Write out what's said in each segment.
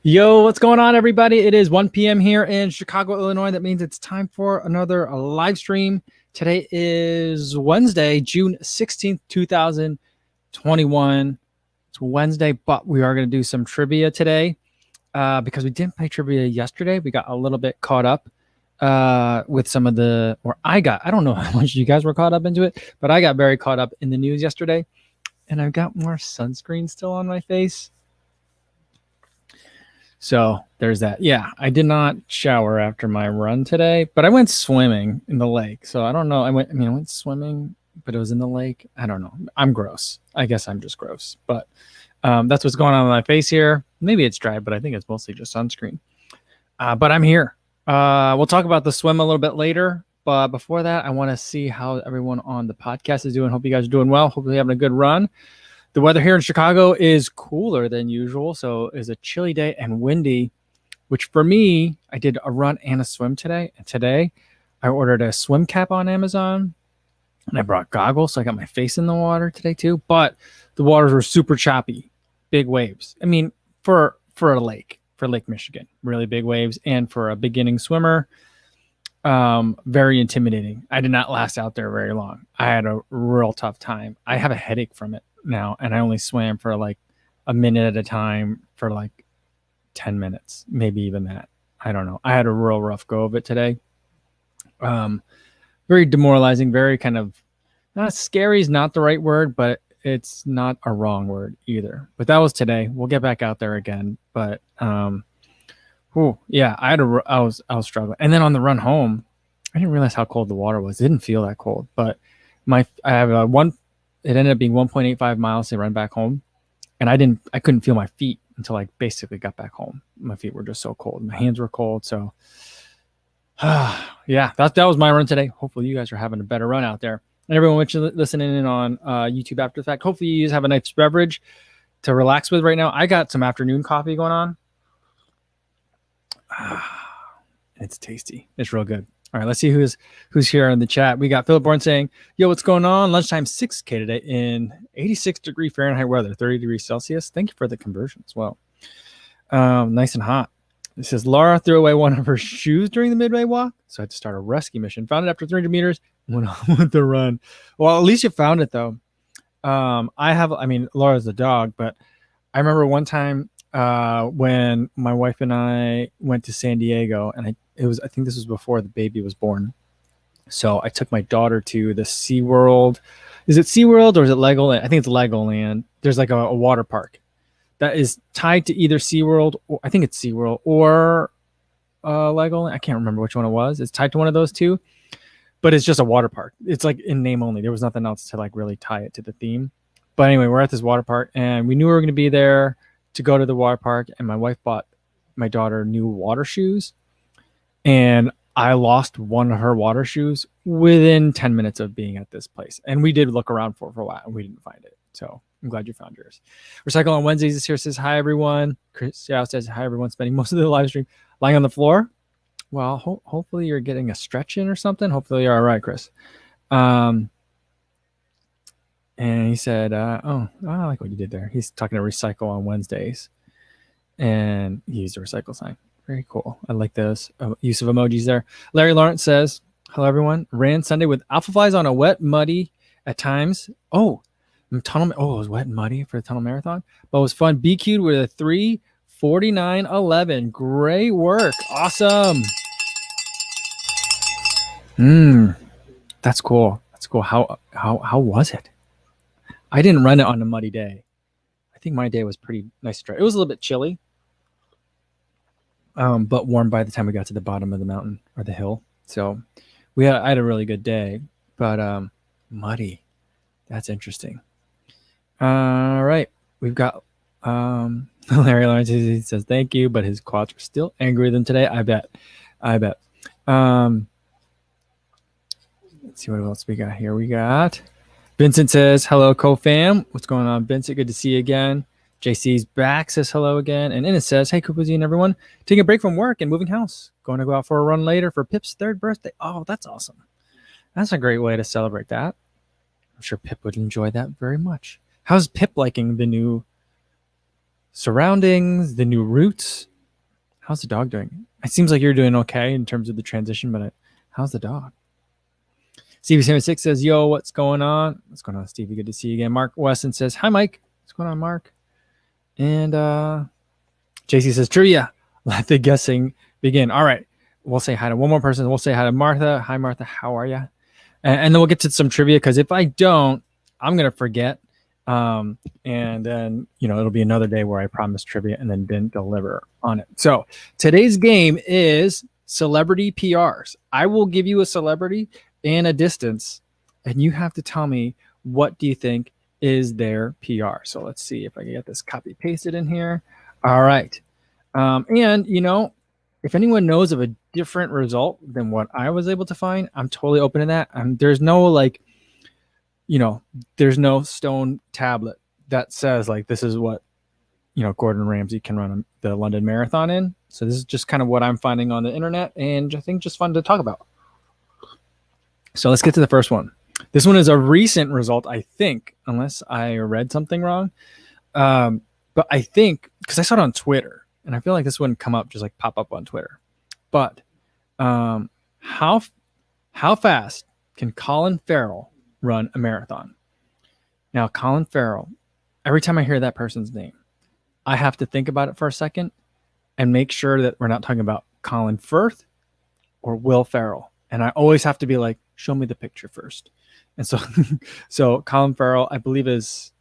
Yo, what's going on, everybody? It is 1 p.m. here in Chicago, Illinois. That means it's time for another live stream. Today is Wednesday, June 16th, 2021. It's Wednesday, but we are going to do some trivia today because we didn't play trivia yesterday. We got a little bit caught up with some of the, or I don't know how much you guys were caught up into it, but I got very caught up in the news yesterday, and I've got more sunscreen still on my face. So there's that. Yeah, I did not shower after my run today, but I went swimming in the lake. So I don't know. I went swimming, but it was in the lake. I don't know. I'm gross. I guess I'm just gross. But that's what's going on with my face here. Maybe it's dry, but I think it's mostly just sunscreen. But I'm here. We'll talk about the swim a little bit later. But before that, I want to see how everyone on the podcast is doing. Hope you guys are doing well. Hopefully having a good run. The weather here in Chicago is cooler than usual, so it's a chilly day and windy, which for me, I did a run and a swim today. And today, I ordered a swim cap on Amazon, and I brought goggles, so I got my face in the water today too. But the waters were super choppy, big waves. I mean, for Lake Michigan, really big waves, and for a beginning swimmer, very intimidating. I did not last out there very long. I had a real tough time. I have a headache from it now, and I only swam for like a minute at a time for like 10 minutes, maybe even that. I don't know. I had a real rough go of it today. Very demoralizing, very kind of, not scary is not the right word, but it's not a wrong word either. But that was today. We'll get back out there again. But yeah, I was struggling. And then on the run home, I didn't realize how cold the water was. It didn't feel that cold, but I have it ended up being 1.85 miles to run back home. And I couldn't feel my feet until I basically got back home. My feet were just so cold. My hands were cold. So yeah, that was my run today. Hopefully you guys are having a better run out there. And everyone which is listening in on YouTube after the fact, hopefully you guys have a nice beverage to relax with right now. I got some afternoon coffee going on. It's tasty. It's real good. All right, let's see who's here in the chat. We got Philip Bourne saying, yo, what's going on? Lunchtime 6K today in 86-degree Fahrenheit weather, 30 degrees Celsius. Thank you for the conversion as well. Nice and hot. It says, Laura threw away one of her shoes during the midway walk, so I had to start a rescue mission. Found it after 300 meters and went on with the run. Well, at least you found it, though. Laura's a dog, but I remember one time when my wife and I went to San Diego, and I think this was before the baby was born. So I took my daughter to the SeaWorld. Is it SeaWorld or is it Legoland? I think it's Legoland. There's like a water park that is tied to either SeaWorld, or I think it's SeaWorld or Legoland. I can't remember which one it was. It's tied to one of those two, but it's just a water park. It's like in name only. There was nothing else to like really tie it to the theme. But anyway, we're at this water park, and we knew we were going to be there to go to the water park, and my wife bought my daughter new water shoes, and I lost one of her water shoes within 10 minutes of being at this place. And we did look around for a while, and we didn't find it. So I'm glad you found yours. Recycle on Wednesdays is here, says hi everyone. Chris Yao says hi everyone, spending most of the live stream lying on the floor. Well, hopefully you're getting a stretch in or something. Hopefully you're all right, Chris. And he said, I like what you did there. He's talking to Recycle on Wednesdays. And he used a recycle sign. Very cool. I like those use of emojis there. Larry Lawrence says, hello, everyone. Ran Sunday with alpha flies on a wet, muddy at times. It was wet and muddy for the tunnel marathon. But it was fun. BQ'd with a 3:49:11. Great work. Awesome. That's cool. That's cool. How was it? I didn't run it on a muddy day. I think my day was pretty nice and dry. It was a little bit chilly, but warm by the time we got to the bottom of the mountain or the hill. So I had a really good day, but muddy. That's interesting. All right. We've got Larry Lawrence. He says thank you, but his quads are still angrier than today. I bet. Let's see what else we got here. We got Vincent says, hello, co-fam. What's going on, Vincent? Good to see you again. JC's back, says hello again. And Ennis says, hey, Kofuzi and everyone. Taking a break from work and moving house. Going to go out for a run later for Pip's 3rd birthday. Oh, that's awesome. That's a great way to celebrate that. I'm sure Pip would enjoy that very much. How's Pip liking the new surroundings, the new routes? How's the dog doing? It seems like you're doing okay in terms of the transition, but how's the dog? Stevie76 says, yo, what's going on? What's going on, Stevie? Good to see you again. Mark Weston says, hi, Mike. What's going on, Mark? And JC says, trivia. Let the guessing begin. All right. We'll say hi to one more person. We'll say hi to Martha. Hi, Martha. How are you? And then we'll get to some trivia, because if I don't, I'm going to forget. And then, it'll be another day where I promised trivia and then didn't deliver on it. So today's game is celebrity PRs. I will give you a celebrity and a distance, and you have to tell me, what do you think is their PR? So let's see if I can get this copy pasted in here. All right. And if anyone knows of a different result than what I was able to find, I'm totally open to that. There's no there's no stone tablet that says this is what, Gordon Ramsay can run the London Marathon in. So this is just kind of what I'm finding on the internet, and I think just fun to talk about. So let's get to the first one. This one is a recent result, I think, unless I read something wrong. But I think, because I saw it on Twitter, and I feel like this wouldn't come up, just pop up on Twitter. But how fast can Colin Farrell run a marathon? Now, Colin Farrell, every time I hear that person's name, I have to think about it for a second and make sure that we're not talking about Colin Firth or Will Ferrell. And I always have to be like, show me the picture first. And so Colin Farrell, I believe, is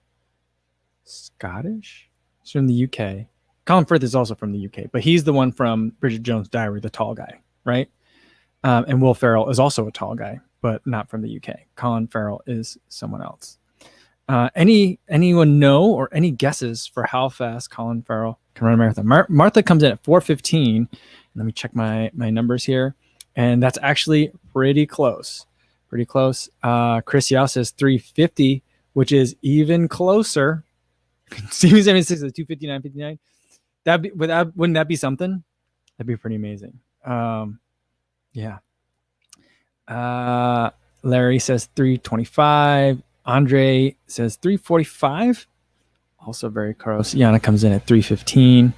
Scottish. He's from the UK. Colin Firth is also from the UK, but he's the one from Bridget Jones' Diary, the tall guy, right? And Will Ferrell is also a tall guy, but not from the UK. Colin Farrell is someone else. Anyone know, or any guesses for how fast Colin Farrell can run a marathon? Martha comes in at 4:15. Let me check my numbers here. And that's actually pretty close. Chris Yao says 3:50, which is even closer. Stevie 76 is 2:59:59. Wouldn't that be something? That'd be pretty amazing. Yeah. Larry says 3:25. Andre says 3:45. Also very close. Yana comes in at 3:15.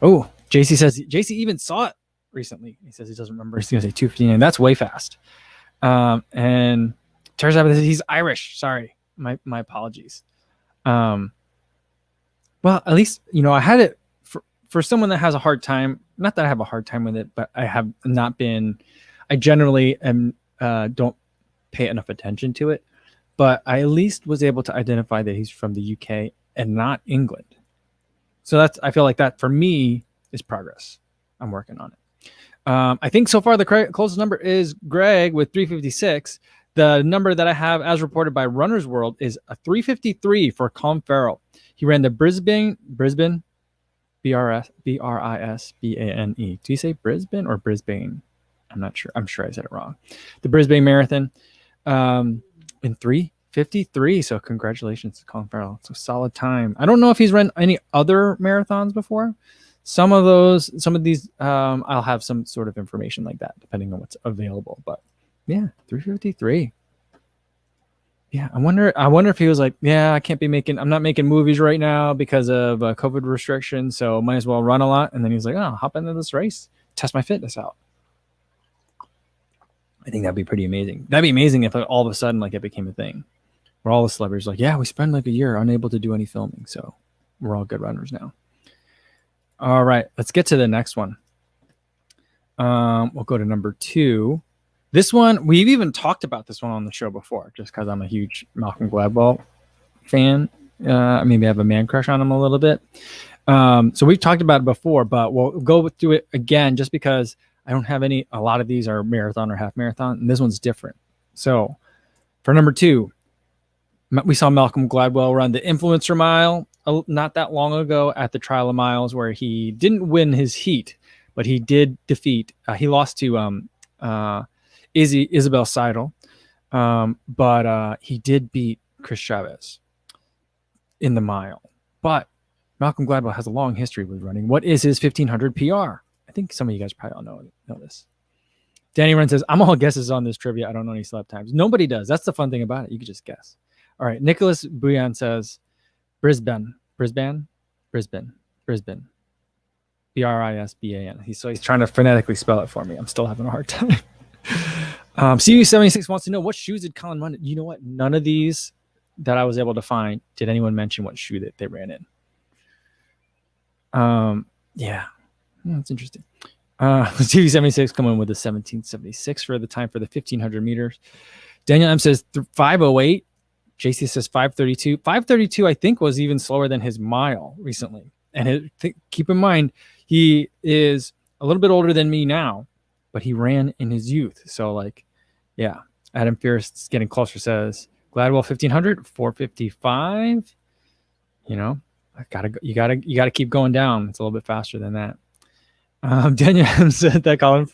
Oh, JC even saw it recently. He says he doesn't remember. He's going to say 2:59. That's way fast. And turns out he's Irish. Sorry. My apologies. Well, at least, I had it for someone that has a hard time. Not that I have a hard time with it, but I have not been, I generally don't pay enough attention to it, but I at least was able to identify that he's from the UK and not England. So I feel like that for me is progress. I'm working on it. I think so far the closest number is Greg with 3:56. The number that I have as reported by Runner's World is a 3:53 for Colin Farrell. He ran the Brisbane, BRISBANE. Do you say Brisbane or Brisbane? I'm not sure. I'm sure I said it wrong. The Brisbane Marathon in 3:53. So congratulations to Colin Farrell. It's a solid time. I don't know if he's run any other marathons before. Some of these, I'll have some sort of information like that, depending on what's available. But yeah, 3:53. Yeah, I wonder if he was like, yeah, I'm not making movies right now because of COVID restrictions, so might as well run a lot. And then he's like, oh, hop into this race, test my fitness out. I think that'd be pretty amazing. That'd be amazing if all of a sudden it became a thing where all the celebrities are like, yeah, we spent a year unable to do any filming, so we're all good runners now. All right, let's get to the next one. We'll go to number 2. This one, we've even talked about this one on the show before, just because I'm a huge Malcolm Gladwell fan. Maybe I have a man crush on him a little bit. So we've talked about it before, but we'll go through it again just because I don't have a lot of these are marathon or half marathon, and this one's different. So for number 2, we saw Malcolm Gladwell run the Influencer Mile not that long ago at the Trial of Miles, where he didn't win his heat, but he did defeat. He lost to Isabel Seidel, but he did beat Chris Chavez in the mile. But Malcolm Gladwell has a long history with running. What is his 1500 PR? I think some of you guys probably all know this. Danny Run says, I'm all guesses on this trivia. I don't know any celeb times. Nobody does. That's the fun thing about it. You can just guess. All right. Nicholas Bouillon says, Brisbane. Brisban. He's trying to phonetically spell it for me. I'm still having a hard time. CU76 wants to know what shoes did Colin run? You know what? None of these that I was able to find did anyone mention what shoe that they ran in. Yeah, that's interesting. TV76 coming with a 1776 for the time for the 1500 meters. Daniel M says 508. JC says 532. 532, I think, was even slower than his mile recently. And keep in mind, he is a little bit older than me now, but he ran in his youth. So, like, yeah. Adam Fierce getting closer says Gladwell 1500, 455. You know, you gotta keep going down. It's a little bit faster than that. Daniel M said that Colin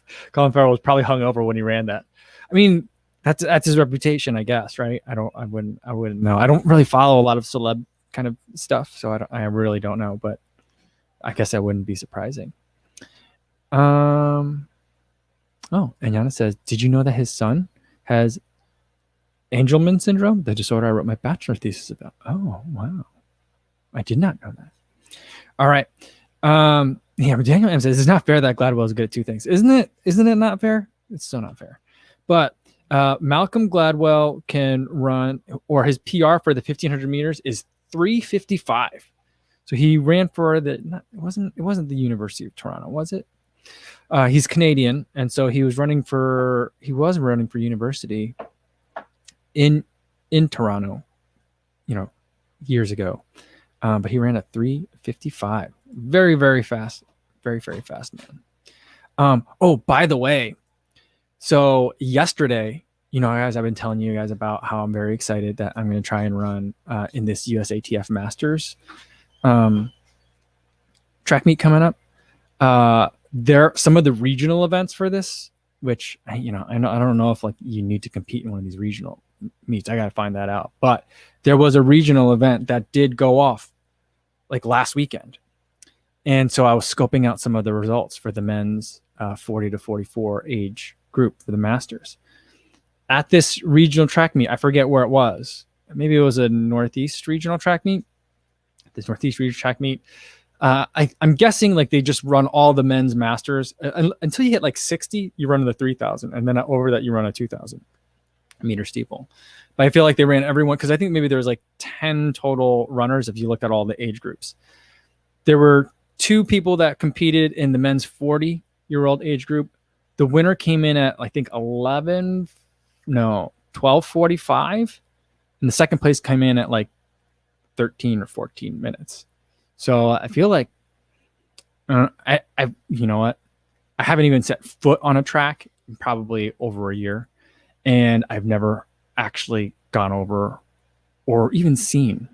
Farrell was probably hungover when he ran that. I mean, that's his reputation, I guess, right? I wouldn't know. I don't really follow a lot of celeb kind of stuff, so I really don't know, but I guess that wouldn't be surprising. Oh, and Yana says, did you know that his son has Angelman syndrome, the disorder I wrote my bachelor thesis about? Oh, wow. I did not know that. All right. Yeah, but Daniel M says it's not fair that Gladwell is good at two things. Isn't it not fair? It's still not fair. But Malcolm Gladwell can run, or his PR for the 1500 meters is 3:55. So he ran for it wasn't the University of Toronto, was it? He's Canadian, and so he was running for university in Toronto, years ago. But he ran at 3:55. Very, very fast. Very, very fast man. Oh, by the way, so yesterday, guys, I've been telling you guys about how I'm very excited that I'm going to try and run in this USATF Masters track meet coming up. There are some of the regional events for this, which I don't know if like you need to compete in one of these regional meets. I got to find that out. But there was a regional event that did go off like last weekend. And so I was scoping out some of the results for the men's 40 to 44 age group for the Masters. At this regional track meet, I forget where it was. Maybe it was a Northeast regional track meet. This Northeast regional track meet. I'm guessing like they just run all the men's Masters until you hit like 60, you run the 3000, and then over that you run a 2000 meter steeple. But I feel like they ran everyone, because I think maybe there was like 10 total runners if you look at all the age groups. There were 2 people that competed in the men's 40-year-old age group. The winner came in at I think 12:45, and the second place came in at like 13 or 14 minutes. So I feel like I you know what? I haven't even set foot on a track in probably over a year, and I've never actually gone over or even seen,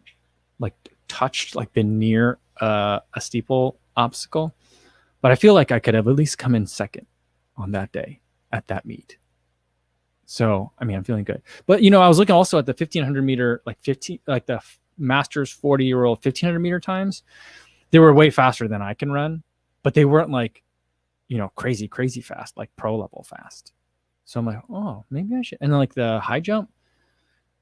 like touched, like been near a steeple obstacle. But I feel like I could have at least come in second on that day at that meet. So, I mean, I'm feeling good. But, I was looking also at the 1500 meter, like the Masters 40-year-old 1500 meter times. They were way faster than I can run, but they weren't like, crazy fast, like pro level fast. So I'm like, oh, maybe I should. And then like the high jump,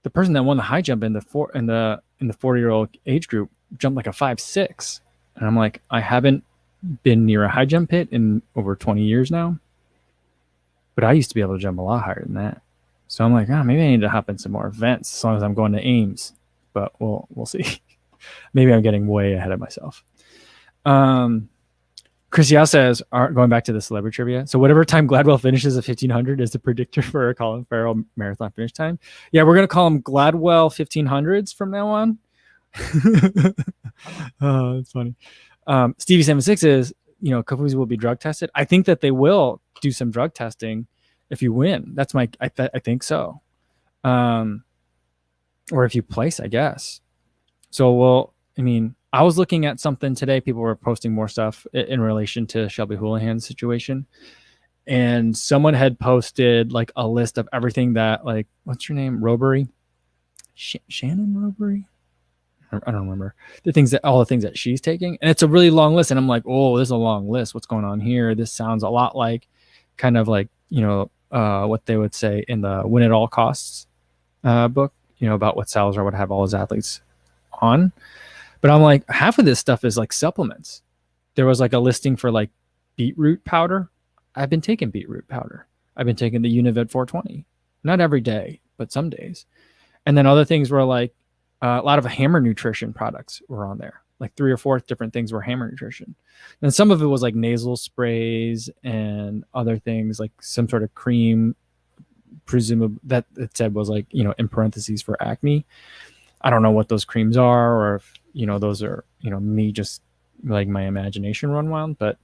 the person that won the high jump in the 40-year-old age group jumped like a 5.6. And I'm like, I haven't been near a high jump pit in over 20 years now. But I used to be able to jump a lot higher than that. So I'm like, maybe I need to hop in some more events as long as I'm going to Ames. But we'll see. Maybe I'm getting way ahead of myself. Chris Yao says, going back to the celebrity trivia, so whatever time Gladwell finishes at 1500 is the predictor for a Colin Farrell marathon finish time. Yeah, we're going to call him Gladwell 1500s from now on. Oh, that's funny. Stevie76 is, Kofuzi will be drug tested. I think that they will do some drug testing if you win. That's I think so. Or if you place, I guess. So, I was looking at something today. People were posting more stuff in relation to Shelby Houlihan's situation. And someone had posted like a list of everything that, like, what's your name? Robery? Shannon Robery? I don't remember all the things that she's taking. And it's a really long list. And I'm like, oh, this is a long list. What's going on here? This sounds a lot like kind of like, what they would say in the Win at All Costs book, about what Salazar would have all his athletes on. But I'm like, half of this stuff is like supplements. there was like a listing for like beetroot powder. I've been taking beetroot powder. I've been taking the Univid 420, not every day, but some days. And then other things were like a lot of Hammer Nutrition products were on there. Like 3 or 4 different things were Hammer Nutrition. And some of it was like nasal sprays and other things like some sort of cream, presumably that it said was like, you know, in parentheses for acne. I don't know what those creams are, or if, you know, those are, you know, me just like my imagination run wild. But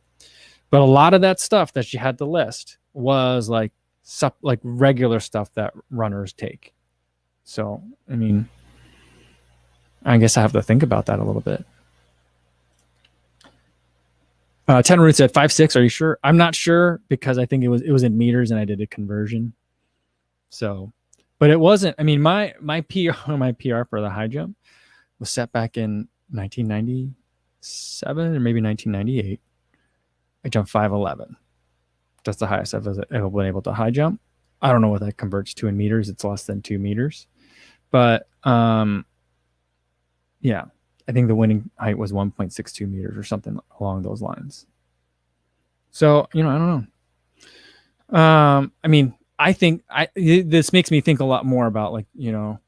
a lot of that stuff that she had to list was like regular stuff that runners take. So, I mean, I guess I have to think about that a little bit. 10 Root said 5'6". Are you sure? I'm not sure because I think it was in meters and I did a conversion. So, but it wasn't. I mean, my PR for the high jump was set back in 1997 or maybe 1998. I jumped 5'11". That's the highest I've ever been able to high jump. I don't know what that converts to in meters. It's less than 2 meters. But yeah, I think the winning height was 1.62 meters or something along those lines. So, you know, I don't know. I mean, I think this makes me think a lot more about, like, you know,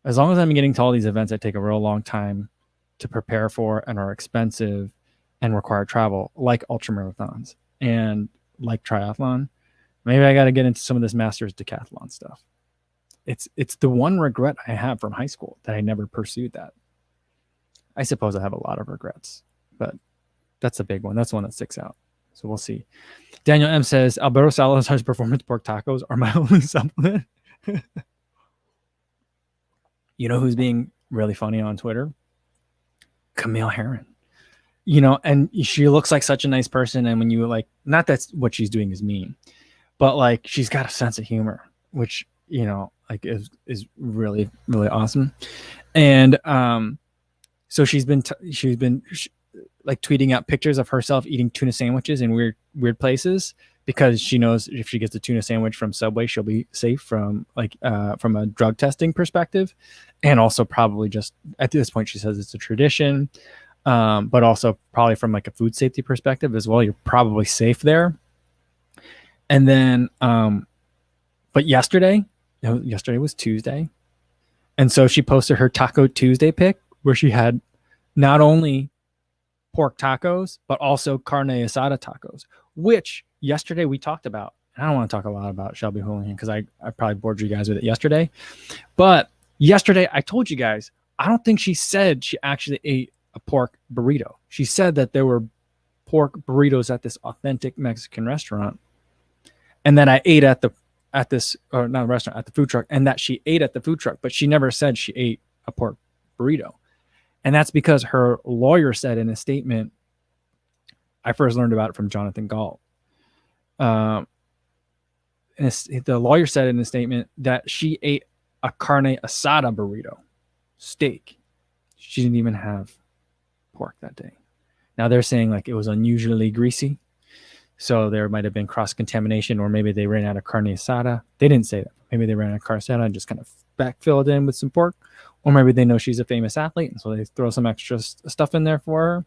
as long as I'm getting to all these events that take a real long time to prepare for and are expensive and require travel, like ultramarathons and like triathlon, maybe I got to get into some of this masters decathlon stuff. It's the one regret I have from high school that I never pursued that. I suppose I have a lot of regrets, but that's a big one. That's the one that sticks out. So we'll see. Daniel M says, Alberto Salazar's performance pork tacos are my only supplement. You know who's being really funny on Twitter? Camille Herron. You know, and she looks like such a nice person. And when you like, not that what she's doing is mean, but like she's got a sense of humor, which, you know, like is really, really awesome. And so she's been like tweeting out pictures of herself eating tuna sandwiches in weird places, because she knows if she gets a tuna sandwich from Subway, she'll be safe from a drug testing perspective. And also probably just at this point, she says it's a tradition, but also probably from like a food safety perspective as well. You're probably safe there. And then, but yesterday was Tuesday. And so she posted her Taco Tuesday pic where she had not only pork tacos, but also carne asada tacos, which yesterday we talked about. And I don't want to talk a lot about Shelby Houlihan because I probably bored you guys with it yesterday. But yesterday I told you guys, I don't think she said she actually ate a pork burrito. She said that there were pork burritos at this authentic Mexican restaurant, and that I ate at the food truck, and that she ate at the food truck, but she never said she ate a pork burrito. And that's because her lawyer said in a statement, I first learned about it from Jonathan Galt. The lawyer said in a statement that she ate a carne asada burrito, steak. She didn't even have pork that day. Now they're saying like it was unusually greasy, so there might have been cross-contamination, or maybe they ran out of carne asada. They didn't say that. Maybe they ran out of carne asada and just kind of backfilled in with some pork. Or maybe they know she's a famous athlete, and so they throw some extra stuff in there for her.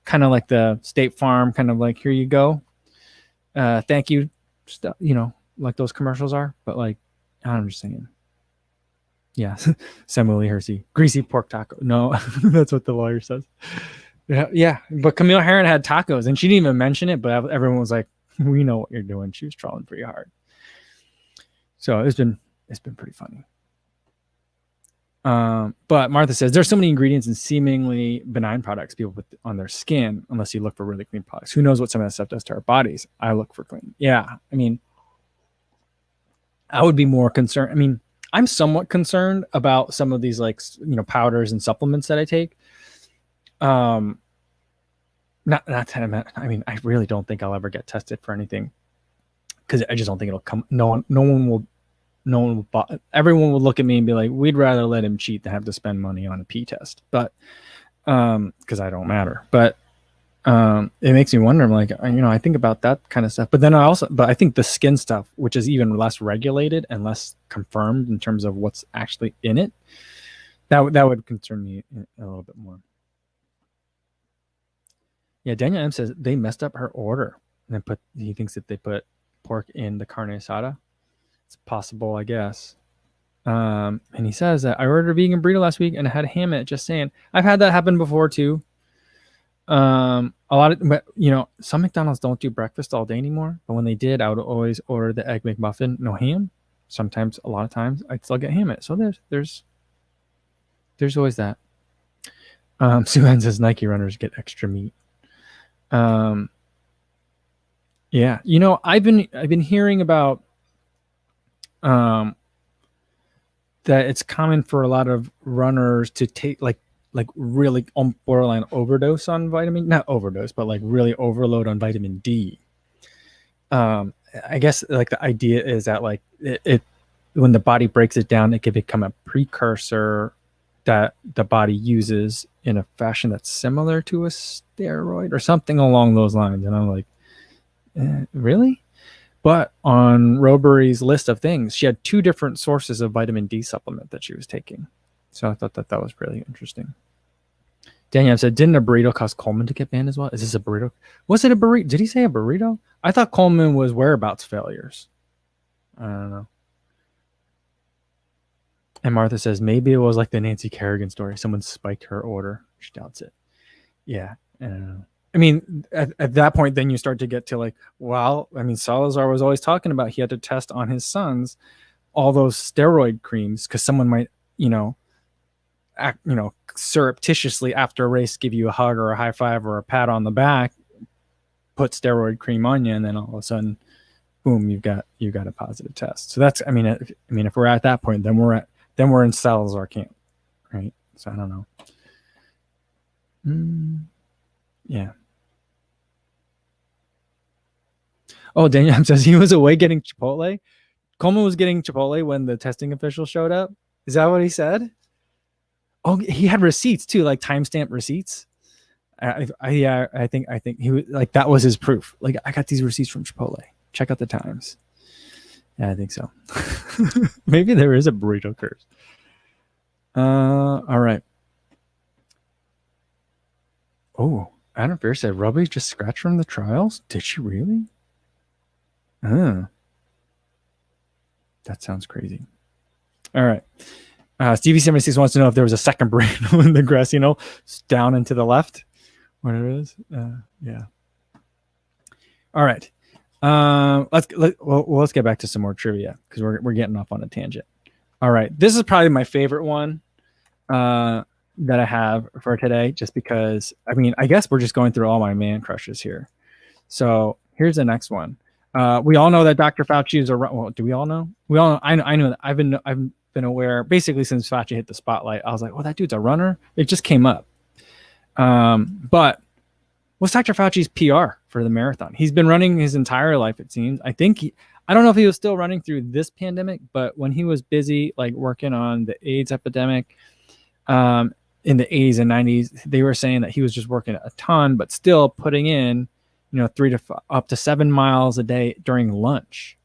Kind of like the State Farm, kind of like, here you go. Thank you. Stuff, you know, like those commercials are. But like, I'm just saying. Yeah. Samuel Lee Hersey. Greasy pork taco. No, that's what the lawyer says. Yeah. But Camille Herron had tacos, and she didn't even mention it, but everyone was like, we know what you're doing. She was trolling pretty hard. So it's been pretty funny. But Martha says there's so many ingredients in seemingly benign products people put on their skin, unless you look for really clean products. Who knows what some of that stuff does to our bodies? I look for clean. Yeah. I mean, I would be more concerned. I mean, I'm somewhat concerned about some of these, like, you know, powders and supplements that I take. Not that I mean, I really don't think I'll ever get tested for anything, because I just don't think it'll come. Everyone will look at me and be like, we'd rather let him cheat than have to spend money on a pee test. But because I don't matter. But it makes me wonder. I'm like, you know, I think about that kind of stuff. But then I think the skin stuff, which is even less regulated and less confirmed in terms of what's actually in it, that would concern me a little bit more. Yeah, Daniel M says they messed up her order and then he thinks that they put pork in the carne asada. It's possible, I guess. And he says that I ordered a vegan burrito last week and I had ham in it. Just saying, I've had that happen before too. A lot of, but some McDonald's don't do breakfast all day anymore. But when they did, I would always order the egg McMuffin, no ham. Sometimes, a lot of times, I'd still get ham in it. So there's always that. Sue Ann says Nike runners get extra meat. Yeah, I've been hearing about that it's common for a lot of runners to take like really borderline overdose on not overdose, but like really overload on vitamin D. I guess like the idea is that like it when the body breaks it down, it can become a precursor that the body uses in a fashion that's similar to a steroid or something along those lines. And I'm like, really? But on Robury's list of things, she had 2 different sources of vitamin D supplement that she was taking. So I thought that was really interesting. Daniel said, didn't a burrito cause Coleman to get banned as well? Is this a burrito? Was it a burrito? Did he say a burrito? I thought Coleman was whereabouts failures. I don't know. And Martha says, maybe it was like the Nancy Kerrigan story. Someone spiked her order. She doubts it. Yeah. I mean, at that point, then you start to get to like, well, I mean, Salazar was always talking about he had to test on his sons all those steroid creams because someone might, surreptitiously after a race give you a hug or a high five or a pat on the back, put steroid cream on you, and then all of a sudden, boom, you got a positive test. So that's, I mean, if we're at that point, then we're in Salazar camp, right? So I don't know. Yeah. Oh, Daniel says he was away getting Chipotle. Coleman was getting Chipotle when the testing official showed up. Is that what he said? Oh, he had receipts too, like timestamp receipts. I think he was like, that was his proof. Like, I got these receipts from Chipotle. Check out the times. Yeah, I think so. Maybe there is a burrito curse. All right. Oh, Adam Fair said Robbie just scratched from the trials. Did she really? That sounds crazy. All right. Stevie 76 wants to know if there was a second burrito in the grass, down and to the left. Whatever it is. Yeah. All right. Let's get back to some more trivia because we're getting off on a tangent. All right. This is probably my favorite one that I have for today, just because, I mean, I guess we're just going through all my man crushes here. So here's the next one. We all know that Dr. Fauci is well, do we all know? We all know. I know that I've been aware basically since Fauci hit the spotlight. I was like, well, that dude's a runner. It just came up. But what's Dr. Fauci's PR for the marathon? He's been running his entire life, it seems. I don't know if he was still running through this pandemic, but when he was busy, like working on the AIDS epidemic, in the 80s and 90s, they were saying that he was just working a ton, but still putting in, 3 to up to 7 miles a day during lunch.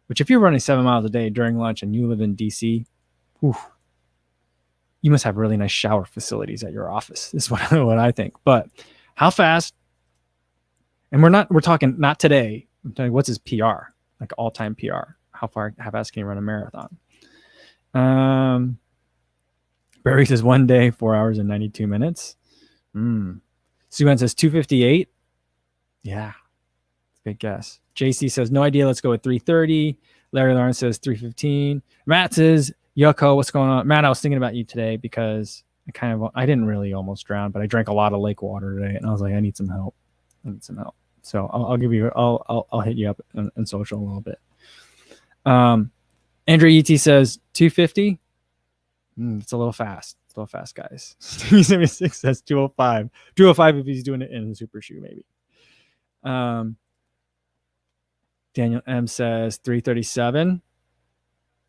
Which, if you're running 7 miles a day during lunch and you live in DC, you must have really nice shower facilities at your office. Is what I think. But how fast? And we're talking not today. I'm telling you, what's his PR? Like all-time PR? How fast can you run a marathon? Barry says 1 day, 4 hours and 92 minutes. Suan says 2:58. Yeah, good guess. JC says no idea. Let's go with 3:30. Larry Lawrence says 3:15. Matt says Yucko, what's going on? Matt, I was thinking about you today because I didn't really almost drown, but I drank a lot of lake water today, and I was like, I need some help. So I'll hit you up on social a little bit. Andrew ET says 2:50. It's a little fast. Guys. 76 says 2:05. 2:05 if he's doing it in a super shoe, maybe. Daniel M says 3:37.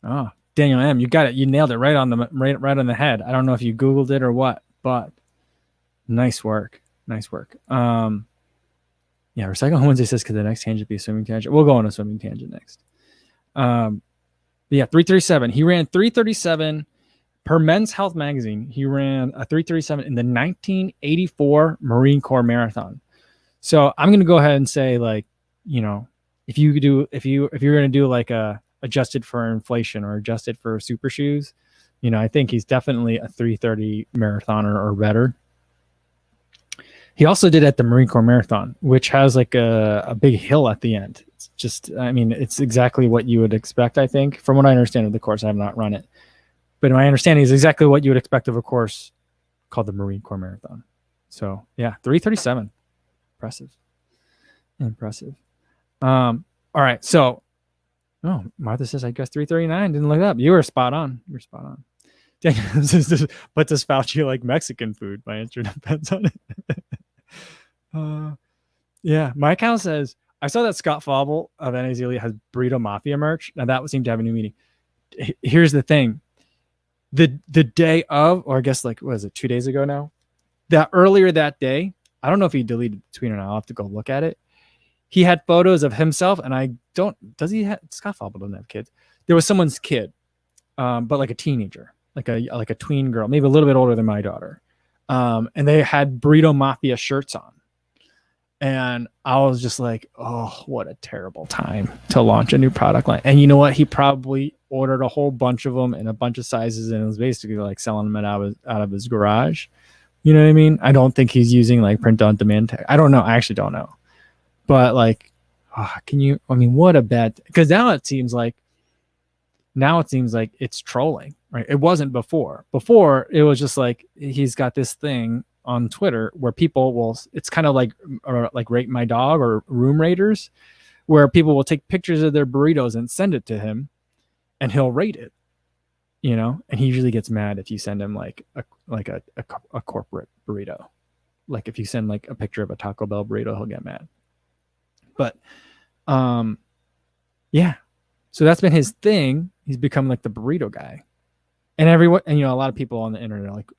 Oh, Daniel M, you got it. You nailed it right on the head. I don't know if you Googled it or what, but nice work. Yeah, Recycle Wednesday says, could the next tangent be a swimming tangent? We'll go on a swimming tangent next. Yeah, 3:37. He ran 3:37 per Men's Health magazine. He ran a 3:37 in the 1984 Marine Corps Marathon, So I'm gonna go ahead and say, like, you know, if you're gonna do like a adjusted for inflation or adjusted for super shoes, I think he's definitely a 3:30 marathoner or better. He also did at the Marine Corps Marathon, which has like a big hill at the end. It's just, I mean, it's exactly what you would expect, I think. From what I understand of the course, I have not run it. But my understanding is exactly what you would expect of a course called the Marine Corps Marathon. So, yeah, 3:37. Impressive. All right. So, Martha says, I guess 3:39. Didn't look up. You were spot on. But does Fauci like Mexican food? My answer depends on it. Yeah, my account says, I saw that Scott Faubell of NAZ Elite has Burrito Mafia merch. Now that would seem to have a new meaning. Here's the thing. The day of, or I guess like, what is it, 2 days ago now? That earlier that day, I don't know if he deleted the tweet or not. I'll have to go look at it. He had photos of himself, and Scott Faubell doesn't have kids. There was someone's kid, but like a teenager, like a tween girl, maybe a little bit older than my daughter. And they had Burrito Mafia shirts on. And I was just like, oh, what a terrible time to launch a new product line. And you know what? He probably ordered a whole bunch of them in a bunch of sizes, and it was basically like selling them out of his garage. You know what I mean? I don't think he's using like print on demand tech. I don't know. I actually don't know. But like, what a bad, because now it seems like it's trolling, right? It wasn't before. Before it was just like, he's got this thing on Twitter where people will, it's kind of like Rate My Dog or Room Raiders, where people will take pictures of their burritos and send it to him and he'll rate it, and he usually gets mad if you send him like a corporate burrito. Like if you send like a picture of a Taco Bell burrito, he'll get mad. But yeah, so that's been his thing. He's become like the burrito guy, and everyone, and a lot of people on the internet are like,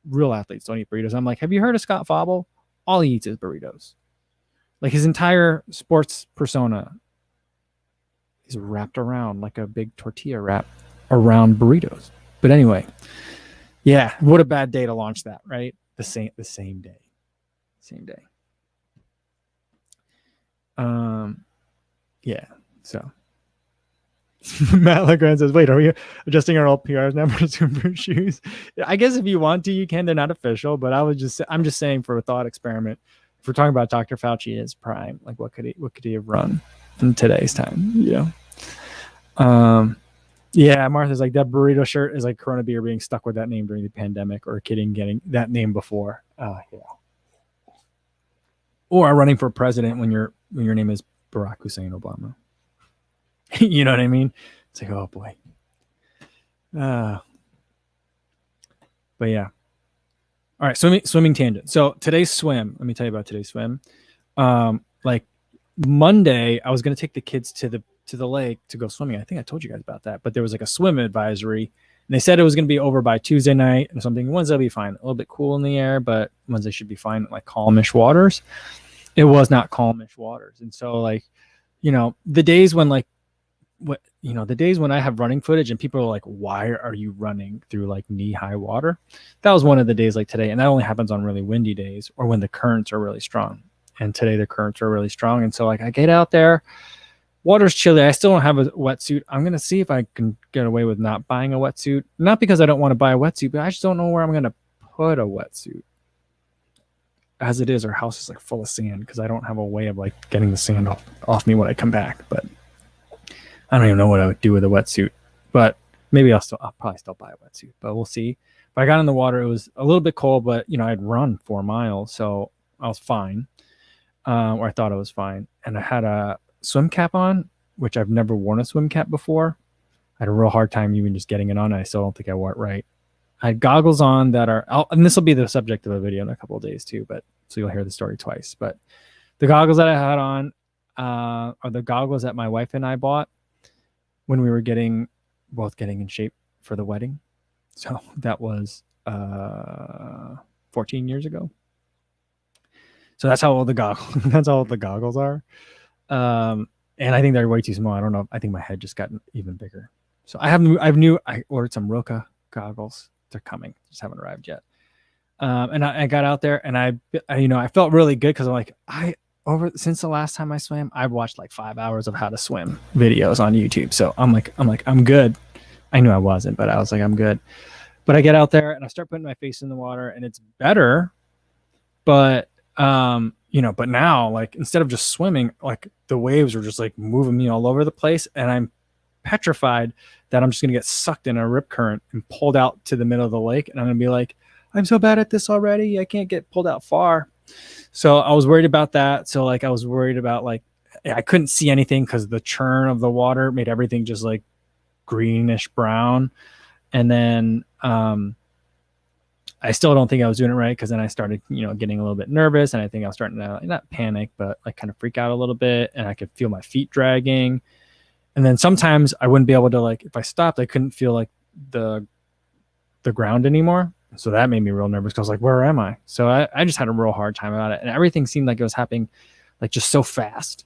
real athletes don't eat burritos. I'm like, have you heard of Scott Faubell? All he eats is burritos. Like his entire sports persona is wrapped around like a big tortilla wrap around burritos. But anyway, yeah, what a bad day to launch that, right? The same day. Yeah, so Matt Legrand says, wait, are we adjusting our old PRs now for super shoes? I guess if you want to, you can. They're not official, but I'm just saying for a thought experiment, if we're talking about Dr. Fauci in his prime, like what could he have run in today's time? Yeah, Martha's like, that burrito shirt is like Corona beer being stuck with that name during the pandemic, or kidding getting that name before. Yeah. Or running for president when your name is Barack Hussein Obama. You know what I mean? It's like, oh boy. But yeah. All right, swimming tangent. So today's swim, let me tell you about today's swim. Like Monday, I was going to take the kids to the lake to go swimming. I think I told you guys about that, but there was like a swim advisory, and they said it was going to be over by Tuesday night or something. Wednesday will be fine. A little bit cool in the air, but Wednesday should be fine, like calmish waters. It was not calmish waters. And so like, the days when like, the days when I have running footage and people are like, why are you running through like knee-high water? That was one of the days like today. And that only happens on really windy days or when the currents are really strong. And today the currents are really strong. And so like I get out there, water's chilly. I still don't have a wetsuit. I'm going to see if I can get away with not buying a wetsuit. Not because I don't want to buy a wetsuit, but I just don't know where I'm going to put a wetsuit. As it is, our house is like full of sand because I don't have a way of like getting the sand off me when I come back. But I don't even know what I would do with a wetsuit. But maybe I'll probably still buy a wetsuit. But we'll see. If I got in the water, it was a little bit cold, but I'd run 4 miles, so I was fine. Or I thought I was fine. And I had a swim cap on, which I've never worn a swim cap before. I had a real hard time even just getting it on. I still don't think I wore it right. I had goggles on that are, and this will be the subject of a video in a couple of days too, but so you'll hear the story twice. But the goggles that I had on are the goggles that my wife and I bought when we were both getting in shape for the wedding. So that was 14 years ago. So that's how old the goggles are. And I think they're way too small. I don't know. I think my head just got even bigger. So I ordered some Roka goggles. They're coming. Just haven't arrived yet. And I got out there and I felt really good because I'm like, since the last time I swam, I've watched like 5 hours of how to swim videos on YouTube. So I'm good. I knew I wasn't, but I was like, I'm good. But I get out there and I start putting my face in the water and it's better. But but now, like, instead of just swimming, like, the waves are just like moving me all over the place, and I'm petrified that I'm just gonna get sucked in a rip current and pulled out to the middle of the lake, and I'm gonna be like, I'm so bad at this already, I can't get pulled out far. So I was worried about that. So, like, I was worried about, like, I couldn't see anything because the churn of the water made everything just like greenish brown. And then I still don't think I was doing it right, because then I started, getting a little bit nervous, and I think I was starting to, like, not panic, but like kind of freak out a little bit, and I could feel my feet dragging. And then sometimes I wouldn't be able to, like, if I stopped, I couldn't feel like the ground anymore. So that made me real nervous, because I was like, where am I? So I just had a real hard time about it, and everything seemed like it was happening like just so fast.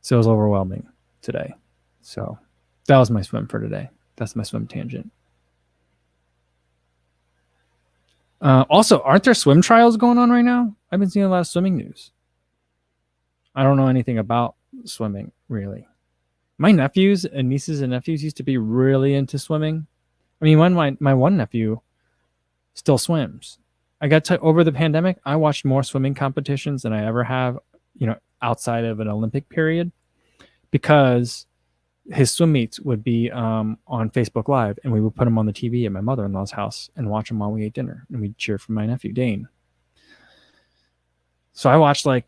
So it was overwhelming today. So that was my swim for today. That's my swim tangent. Also, aren't there swim trials going on right now? I've been seeing a lot of swimming news. I don't know anything about swimming, really. My nephews and nieces and nephews used to be really into swimming. I mean, my one nephew still swims. I got to, over the pandemic, I watched more swimming competitions than I ever have, outside of an Olympic period, because his swim meets would be on Facebook Live, and we would put them on the TV at my mother-in-law's house and watch them while we ate dinner, and we'd cheer for my nephew Dane. So I watched like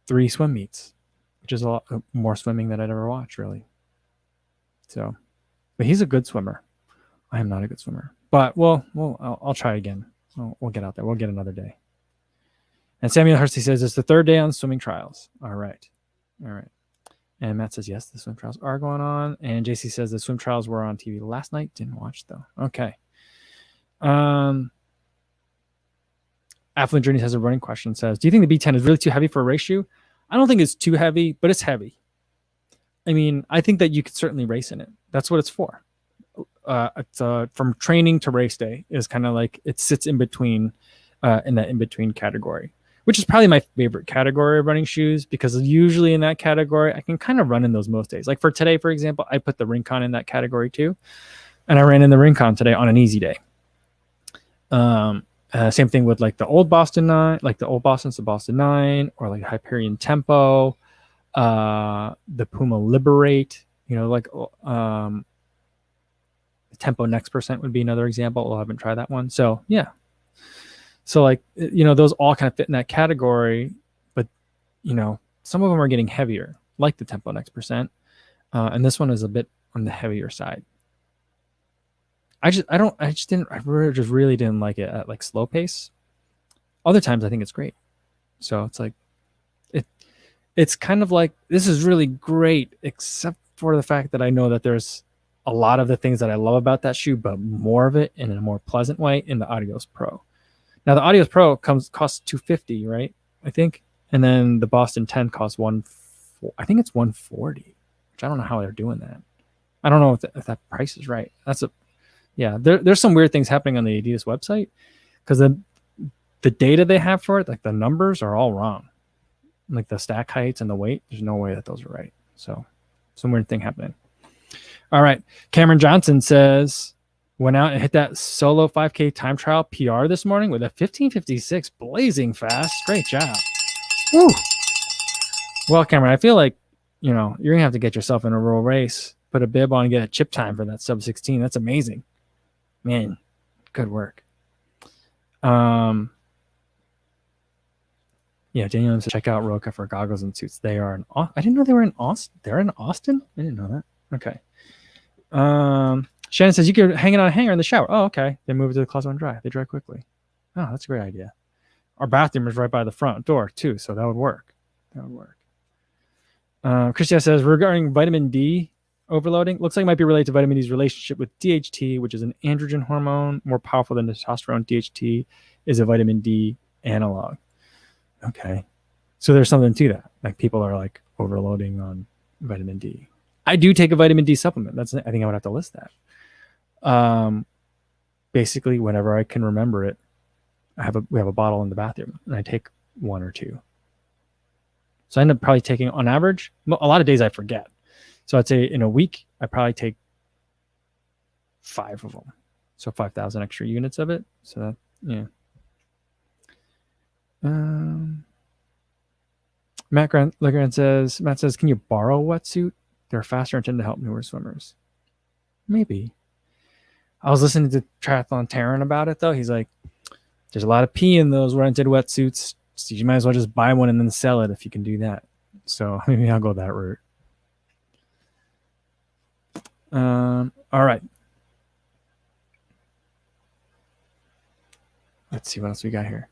3 swim meets, which is a lot more swimming than I'd ever watched, really. So, but he's a good swimmer. I am not a good swimmer, but I'll try again. We'll get out there. We'll get another day. And Samuel Hursty says it's the 3rd day on swimming trials. All right. And Matt says, yes, the swim trials are going on. And JC says the swim trials were on TV last night. Didn't watch, though. Okay. Affluent Journeys has a running question. Says, do you think the B10 is really too heavy for a race shoe? I don't think it's too heavy, but it's heavy. I mean, I think that you could certainly race in it. That's what it's for. It's from training to race day is kind of like, it sits in between, in that in-between category, which is probably my favorite category of running shoes, because usually in that category, I can kind of run in those most days. Like for today, for example, I put the Rincon in that category too. And I ran in the Rincon today on an easy day. Same thing with like the old Boston 9, like the old Boston's the Boston 9, or like Hyperion Tempo, the Puma Liberate, like Tempo Next Percent would be another example. Well, I haven't tried that one. So yeah. So like, those all kind of fit in that category, but some of them are getting heavier, like the Tempo Next Percent. And this one is a bit on the heavier side. I really didn't like it at like slow pace. Other times I think it's great. So it's like, it's kind of like, this is really great, except for the fact that I know that there's a lot of the things that I love about that shoe, but more of it in a more pleasant way in the Adios Pro. Now the Adios Pro costs $250, right? I think, and then the Boston 10 costs I think it's $140, which I don't know how they're doing that. I don't know if that price is right. There's some weird things happening on the Adidas website, because the data they have for it, like the numbers are all wrong, like the stack heights and the weight. There's no way that those are right. So some weird thing happening. All right, Cameron Johnson says, went out and hit that solo 5K time trial PR this morning with a 15:56, blazing fast. Great job. Woo. Well, Cameron, I feel like, you're going to have to get yourself in a real race, put a bib on and get a chip time for that sub 16. That's amazing. Man, good work. Yeah, Daniel said, check out Roca for goggles and suits. They are I didn't know they were in Austin. They're in Austin? I didn't know that. Okay. Shannon says you could hang it on a hanger in the shower. Oh, okay. Then move it to the closet and dry. They dry quickly. Oh, that's a great idea. Our bathroom is right by the front door too, so that would work. Christian says, regarding vitamin D overloading, looks like it might be related to vitamin D's relationship with DHT, which is an androgen hormone more powerful than testosterone. DHT is a vitamin D analog. Okay. So there's something to that. Like, people are like overloading on vitamin D. I do take a vitamin D supplement. I think I would have to list that. Basically, whenever I can remember it, we have a bottle in the bathroom, and I take 1 or 2. So I end up probably taking, on average, a lot of days I forget. So I'd say in a week, I probably take 5 of them. So 5,000 extra units of it. So that, yeah. Matt says, can you borrow a wetsuit? They're faster and tend to help newer swimmers. Maybe. I was listening to Triathlon Taryn about it, though. He's like, there's a lot of pee in those rented wetsuits. So you might as well just buy one and then sell it if you can do that. So maybe I'll go that route. All right. Let's see what else we got here.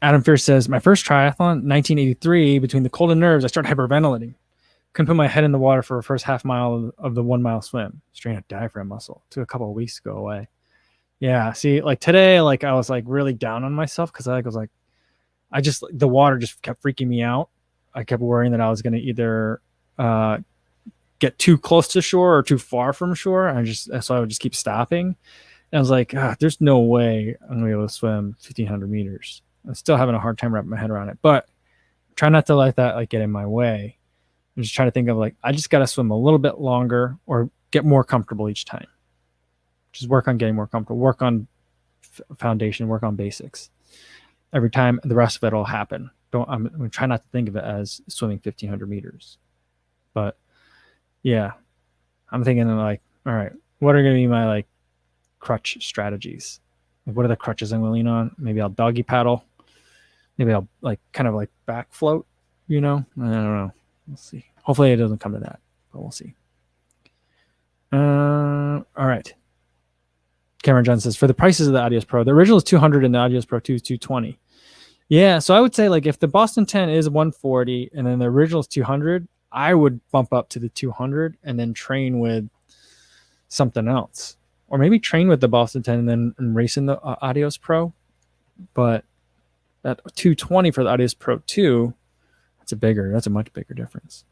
Adam Fierce says, my first triathlon, 1983, between the cold and nerves, I started hyperventilating. Couldn't put my head in the water for the first half mile of the 1 mile swim. Strained a diaphragm muscle. Took a couple of weeks to go away. Yeah, see, like today, like I was like really down on myself because I was like, the water just kept freaking me out. I kept worrying that I was going to either get too close to shore or too far from shore. So I would just keep stopping. And I was like, there's no way I'm going to be able to swim 1,500 meters. I'm still having a hard time wrapping my head around it, but try not to let that like get in my way. I'm just trying to think of like, I just got to swim a little bit longer or get more comfortable each time. Just work on getting more comfortable, work on foundation, work on basics. Every time, the rest of it will happen. I'm going to try not to think of it as swimming 1,500 meters. But yeah, I'm thinking like, all right, what are going to be my like crutch strategies? Like, what are the crutches I'm going to lean on? Maybe I'll doggy paddle. Maybe I'll like kind of like back float, you know? I don't know. We'll see. Hopefully it doesn't come to that, but we'll see. All right. Cameron John says, for the prices of the Adios Pro, the original is 200 and the Adios Pro 2 is 220. Yeah, so I would say like if the Boston 10 is 140 and then the original is 200, I would bump up to the 200 and then train with something else. Or maybe train with the Boston 10 and then race in the Adios Pro. But that 220 for the Adios Pro 2, that's a much bigger difference.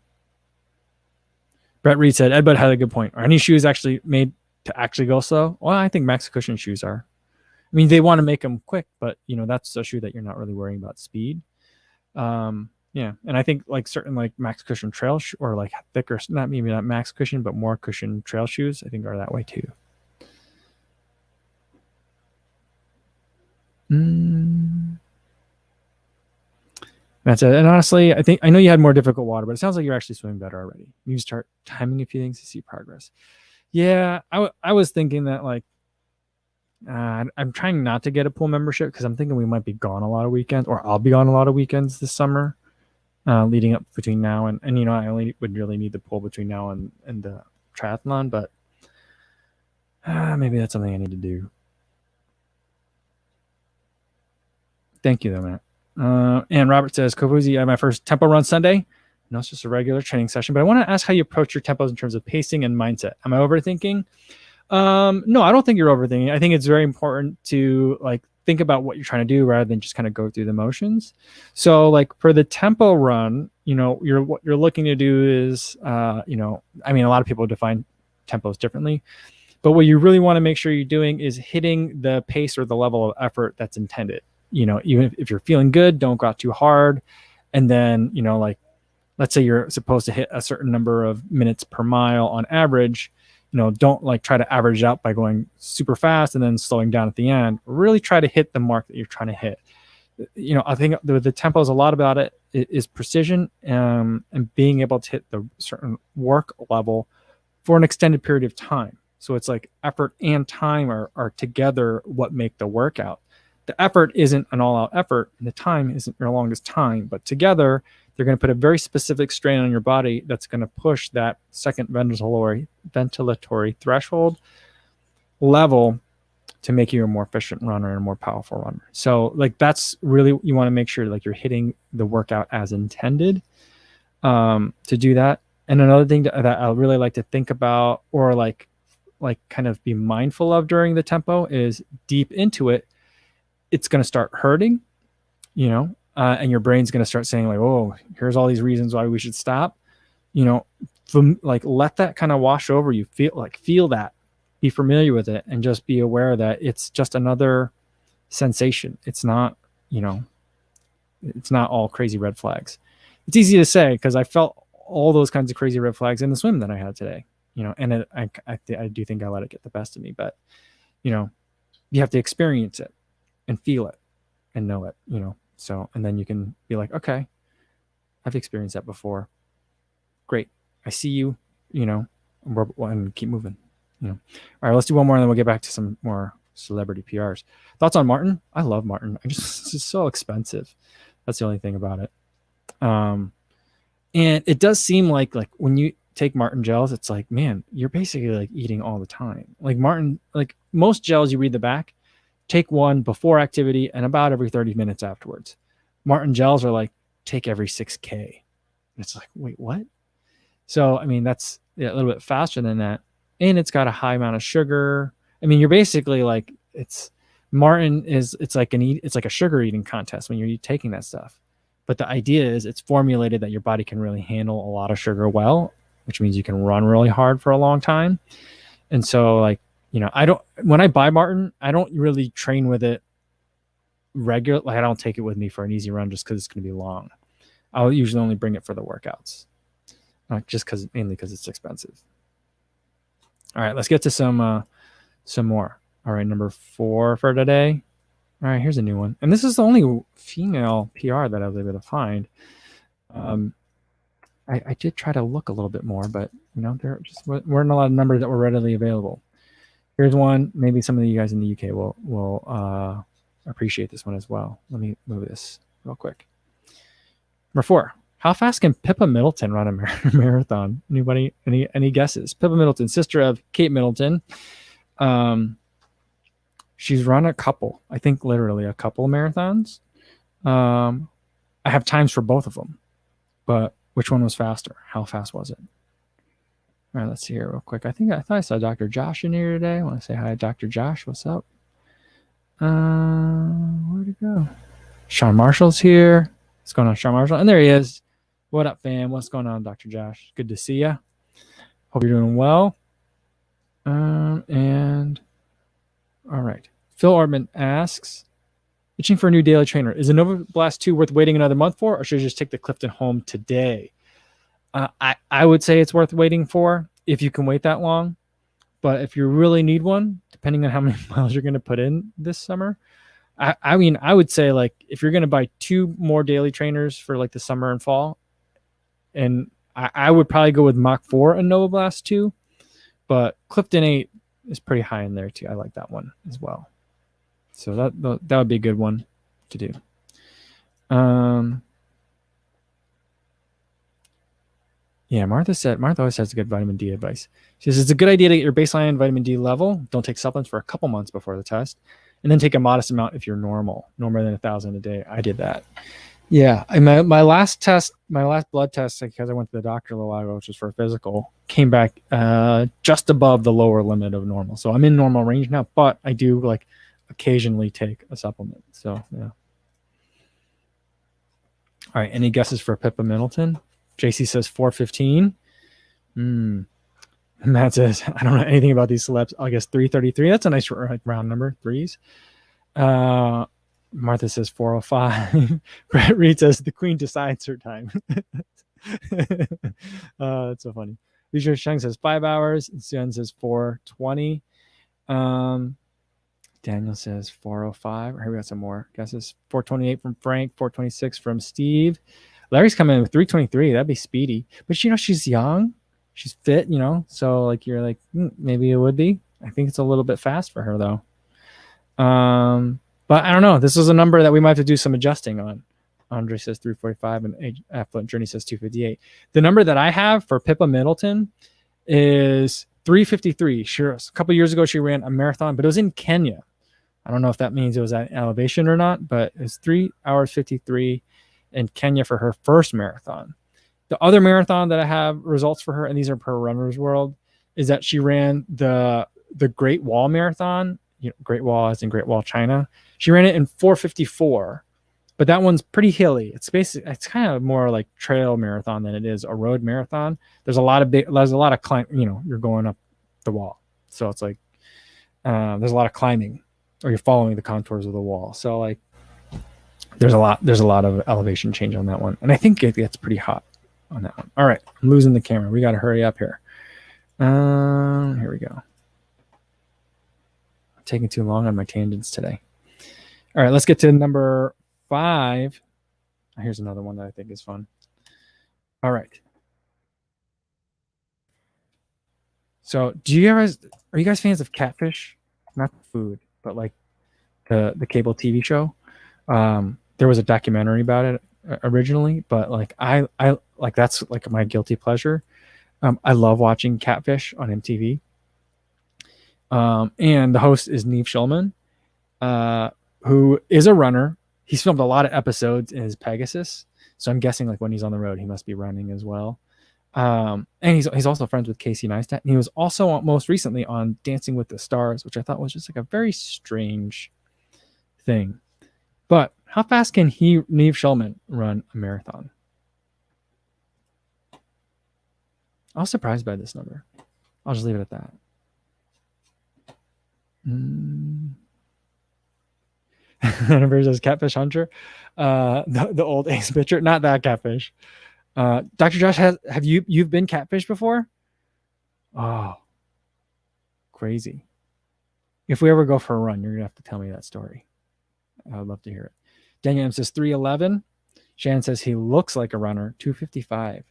Brett Reed said, Ed Bud had a good point. Are any shoes actually made to actually go slow? Well, I think Max Cushion shoes are. I mean, they want to make them quick, but you know, that's a shoe that you're not really worrying about speed. Yeah. And I think like certain like Max Cushion trail or like thicker, not Max Cushion, but more cushion trail shoes, I think are that way too. That's it. And honestly, I know you had more difficult water, but it sounds like you're actually swimming better already. You start timing a few things to see progress. Yeah, I was thinking that like I'm trying not to get a pool membership because I'm thinking we might be gone a lot of weekends, or I'll be gone a lot of weekends this summer, leading up between now and you know, I only would really need the pool between now and the triathlon, but maybe that's something I need to do. Thank you though, Matt. And Robert says, Kofuzi, I had my first tempo run Sunday. No, it's just a regular training session, but I want to ask how you approach your tempos in terms of pacing and mindset. Am I overthinking? No, I don't think you're overthinking. I think it's very important to like think about what you're trying to do rather than just kind of go through the motions. So like for the tempo run, you know, what you're looking to do is, you know, I mean, a lot of people define tempos differently, but what you really want to make sure you're doing is hitting the pace or the level of effort that's intended. You know, even if you're feeling good, don't go out too hard. And then, you know, like, let's say you're supposed to hit a certain number of minutes per mile on average, you know, don't like try to average out by going super fast and then slowing down at the end. Really try to hit the mark that you're trying to hit. You know, I think the tempo is a lot about it is precision and being able to hit the certain work level for an extended period of time. So it's like effort and time are together what make the workout. The effort isn't an all-out effort, and the time isn't your longest time, but together they're going to put a very specific strain on your body that's going to push that second ventilatory threshold level to make you a more efficient runner and a more powerful runner. So like that's really, you want to make sure like you're hitting the workout as intended to do that. And another thing that I really like to think about or like kind of be mindful of during the tempo is deep into it, it's going to start hurting, you know, and your brain's going to start saying like, oh, here's all these reasons why we should stop, you know, like let that kind of wash over you, feel that, be familiar with it, and just be aware that it's just another sensation. It's not, you know, it's not all crazy red flags. It's easy to say because I felt all those kinds of crazy red flags in the swim that I had today, and I do think I let it get the best of me, but you have to experience it and feel it and know it, so, and then you can be like, okay, I've experienced that before. Great. I see you, and keep moving, All right, let's do one more and then we'll get back to some more celebrity PRs. Thoughts on Martin? I love Martin. It's just so expensive. That's the only thing about it. And it does seem like when you take Martin gels, it's like, man, you're basically like eating all the time. Like Martin, like most gels, you read the back, take one before activity and about every 30 minutes afterwards. Martin gels are like, take every 6K. And it's like, wait, what? So, I mean, that's a little bit faster than that. And it's got a high amount of sugar. I mean, you're basically like, it's like a sugar eating contest when you're taking that stuff. But the idea is it's formulated that your body can really handle a lot of sugar well, which means you can run really hard for a long time. And so when I buy Martin, I don't really train with it regular. Like I don't take it with me for an easy run just because it's going to be long. I'll usually only bring it for the workouts, mainly because it's expensive. All right, let's get to some more. All right, number 4 for today. All right, here's a new one. And this is the only female PR that I was able to find. I did try to look a little bit more, but there just weren't a lot of numbers that were readily available. Here's one. Maybe some of you guys in the UK will appreciate this one as well. Let me move this real quick. Number 4. How fast can Pippa Middleton run a marathon? Anybody? Any guesses? Pippa Middleton, sister of Kate Middleton. She's run a couple. I think literally a couple marathons. I have times for both of them, but which one was faster? How fast was it? All right, let's see here real quick. I thought I saw Dr. Josh in here today. I want to say hi, Dr. Josh. What's up? Where'd it go? Sean Marshall's here. What's going on, Sean Marshall? And there he is. What up, fam? What's going on, Dr. Josh? Good to see you. Hope you're doing well. And all right. Phil Ortman asks, itching for a new daily trainer. Is a Nova Blast 2 worth waiting another month for, or should I just take the Clifton home today? I would say it's worth waiting for if you can wait that long. But if you really need one, depending on how many miles you're going to put in this summer, I mean, I would say like if you're going to buy 2 more daily trainers for like the summer and fall, and I would probably go with Mach 4 and Nova Blast 2, but Clifton 8 is pretty high in there too. I like that one as well. So that would be a good one to do. Yeah, Martha always has good vitamin D advice. She says it's a good idea to get your baseline vitamin D level. Don't take supplements for a couple months before the test, and then take a modest amount if you're normal, no more than 1,000 a day. I did that. Yeah, my last blood test, because I went to the doctor a little while ago, which was for a physical, came back just above the lower limit of normal. So I'm in normal range now, but I do like occasionally take a supplement. So yeah. All right, any guesses for Pippa Middleton? JC says 4:15. Matt says, I don't know anything about these celebs. I guess 3:33. That's a nice round number, threes. Martha says 4:05. Brett Reed says the queen decides her time. That's so funny. Bisha Sheng says 5 hours. Sun says 4:20. Daniel says 4:05. Here we got some more guesses. 4:28 from Frank. 4:26 from Steve. Larry's coming in with 3:23. That'd be speedy. But she's young. She's fit, So like you're like, maybe it would be. I think it's a little bit fast for her though. But I don't know. This is a number that we might have to do some adjusting on. Andre says 3:45 and Affluent Journey says 2:58. The number that I have for Pippa Middleton is 3:53. Sure, a couple years ago she ran a marathon, but it was in Kenya. I don't know if that means it was at elevation or not, but it's 3 hours 53 in Kenya for her first marathon. The other marathon that I have results for her, and these are per Runner's World, is that she ran the Great Wall Marathon. Great Wall as in Great Wall, China. She ran it in 4:54, but that one's pretty hilly. It's kind of more like trail marathon than it is a road marathon. There's a lot of climb. You're going up the wall, so it's like there's a lot of climbing, or you're following the contours of the wall. So like There's a lot of elevation change on that one, and I think it gets pretty hot on that one. All right, I'm losing the camera. We got to hurry up here. Here we go. I'm taking too long on my tangents today. All right, let's get to number 5. Here's another one that I think is fun. All right. So, are you guys fans of Catfish? Not the food, but like the cable TV show. There was a documentary about it originally, but like I like that's like my guilty pleasure. I love watching Catfish on MTV. And the host is Nev Schulman, who is a runner. He's filmed a lot of episodes in his Pegasus, so I'm guessing like when he's on the road, he must be running as well. And he's also friends with Casey Neistat, and he was also most recently on Dancing with the Stars, which I thought was just like a very strange thing. But how fast can Nev Schulman run a marathon? I was surprised by this number. I'll just leave it at that. Jennifer says Catfish Hunter, the old ace pitcher, not that Catfish. Dr. Josh, have you've been catfish before? Oh, crazy. If we ever go for a run, you're gonna have to tell me that story. I would love to hear it. Daniel M says 311. Shannon says he looks like a runner, 255.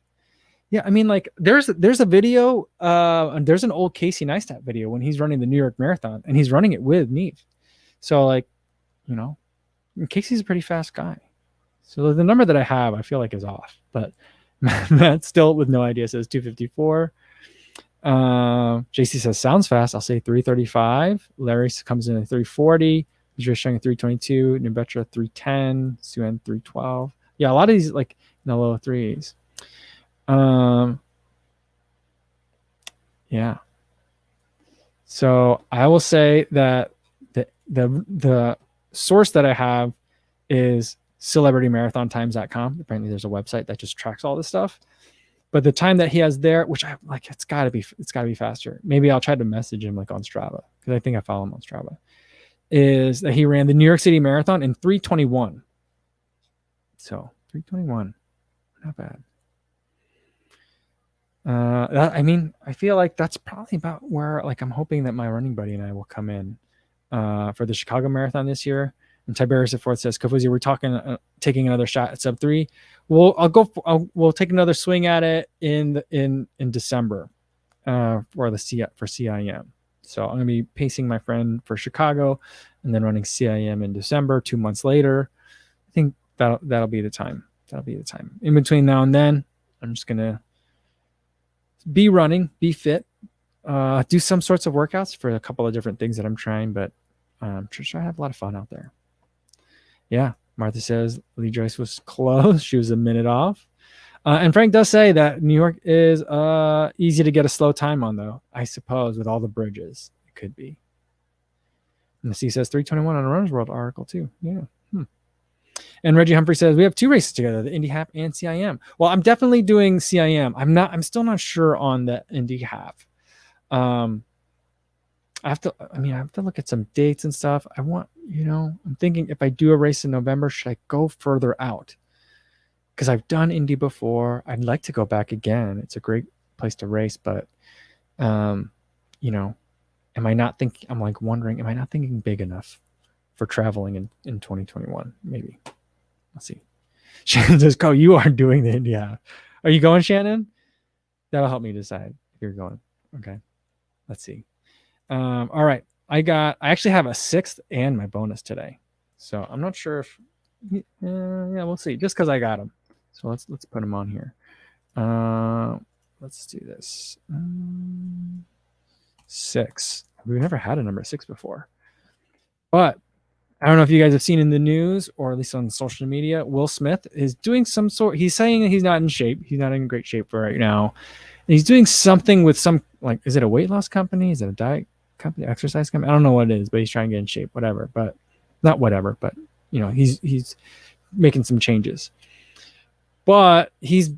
Yeah, I mean, like there's a video, and there's an old Casey Neistat video when he's running the New York Marathon, and he's running it with Nev. So like, you know, Casey's a pretty fast guy. So the number that I have, I feel like is off, but Matt still with no idea says 254. JC says sounds fast. I'll say 335. Larry comes in at 340. He's just showing 322. Nubetra 310. Suen 312. Yeah, a lot of these like in the low threes. Yeah. So I will say that the source that I have is celebritymarathontimes.com. Apparently there's a website that just tracks all this stuff. But the time that he has there, which I like, it's gotta be faster. Maybe I'll try to message him like on Strava, because I think I follow him on Strava. Is that he ran the New York City Marathon in 3:21. So 3:21, not bad. I mean, I feel like that's probably about where like I'm hoping that my running buddy and I will come in for the Chicago Marathon this year. And Tiberius at Fourth says, Kofuzi, we're talking taking another shot at sub 3. We'll take another swing at it in December for CIM. So I'm gonna be pacing my friend for Chicago, and then running CIM in December. 2 months later, I think that'll be the time. In between now and then, I'm just gonna be running, be fit, do some sorts of workouts for a couple of different things that I'm trying, but I'm just trying to have a lot of fun out there. Yeah, Martha says Lee Joyce was close. She was a minute off. And Frank does say that New York is easy to get a slow time on, though, I suppose, with all the bridges. It could be. And the C says 3:21 on a Runner's World article, too. Yeah. And Reggie Humphrey says we have 2 races together, the Indy Half and CIM. Well, I'm definitely doing CIM. I'm still not sure on the Indy Half. I have to look at some dates and stuff. I'm thinking if I do a race in November, should I go further out? Because I've done Indy before. I'd like to go back again. It's a great place to race, but am I not thinking big enough for traveling in 2021? Maybe. Let's see. Shannon says, "Go, you are doing the Indy Half. Are you going, Shannon?" That'll help me decide if you're going. Okay. Let's see. All right. I actually have a 6th and my bonus today. So I'm not sure if we'll see. Just because I got them. So let's put them on here. Let's do this. 6. We've never had a number 6 before. But I don't know if you guys have seen in the news or at least on social media, Will Smith is doing he's saying that he's not in shape. He's not in great shape for right now. And he's doing something with is it a weight loss company? Is it a diet company, exercise company? I don't know what it is, but he's trying to get in shape, whatever. But not whatever, but he's making some changes. But he's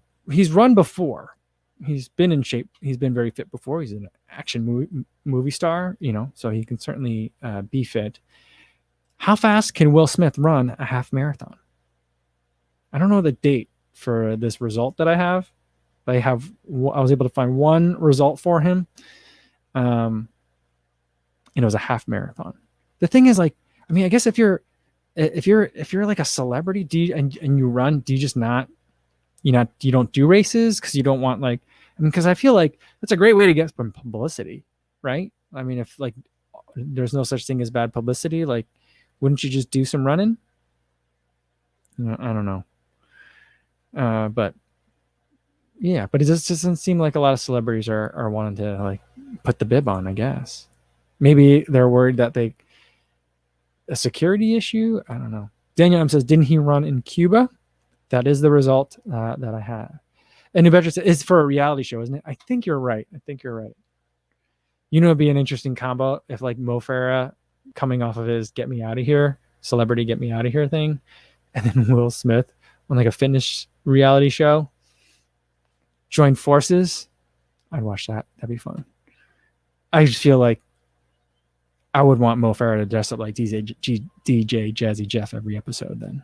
run before. He's been in shape. He's been very fit before. He's an action movie star, so he can certainly be fit. How fast can Will Smith run a half marathon? I don't know the date for this result that I have. But I was able to find one result for him. And it was a half marathon. The thing is, like, I mean, I guess if you're like a celebrity, and you run, do you just not, you don't do races because you don't want, like, I mean, because I feel like that's a great way to get some publicity, right? I mean, if like there's no such thing as bad publicity, like, wouldn't you just do some running? I don't know. But yeah, but it just doesn't seem like a lot of celebrities are wanting to, like, put the bib on, I guess. Maybe they're worried that a security issue. I don't know. Daniel M says, didn't he run in Cuba? That is the result that I have. And New Bedford says, it's for a reality show, isn't it? I think you're right. It'd be an interesting combo if, like, Mo Farah coming off of his Get Me Out of Here, celebrity Get Me Out of Here thing, and then Will Smith on, like, a fitness reality show. Join forces. I'd watch that. That'd be fun. I just feel like I would want Mo Farah to dress up like DJ Jazzy Jeff every episode then.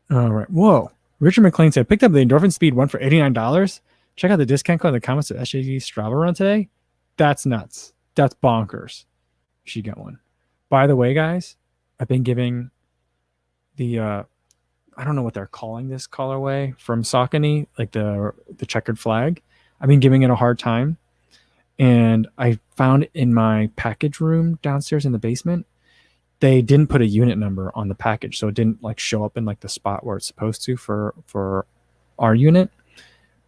All right. Whoa. Richard McLean said, picked up the Endorphin Speed 1 for $89. Check out the discount code in the comments of SJG Strava run today. That's nuts. That's bonkers. You should get one. By the way, guys, I've been giving the I don't know what they're calling this colorway from Saucony, like the checkered flag. I've been giving it a hard time. And I found in my package room downstairs in the basement, they didn't put a unit number on the package. So it didn't, like, show up in, like, the spot where it's supposed to for our unit.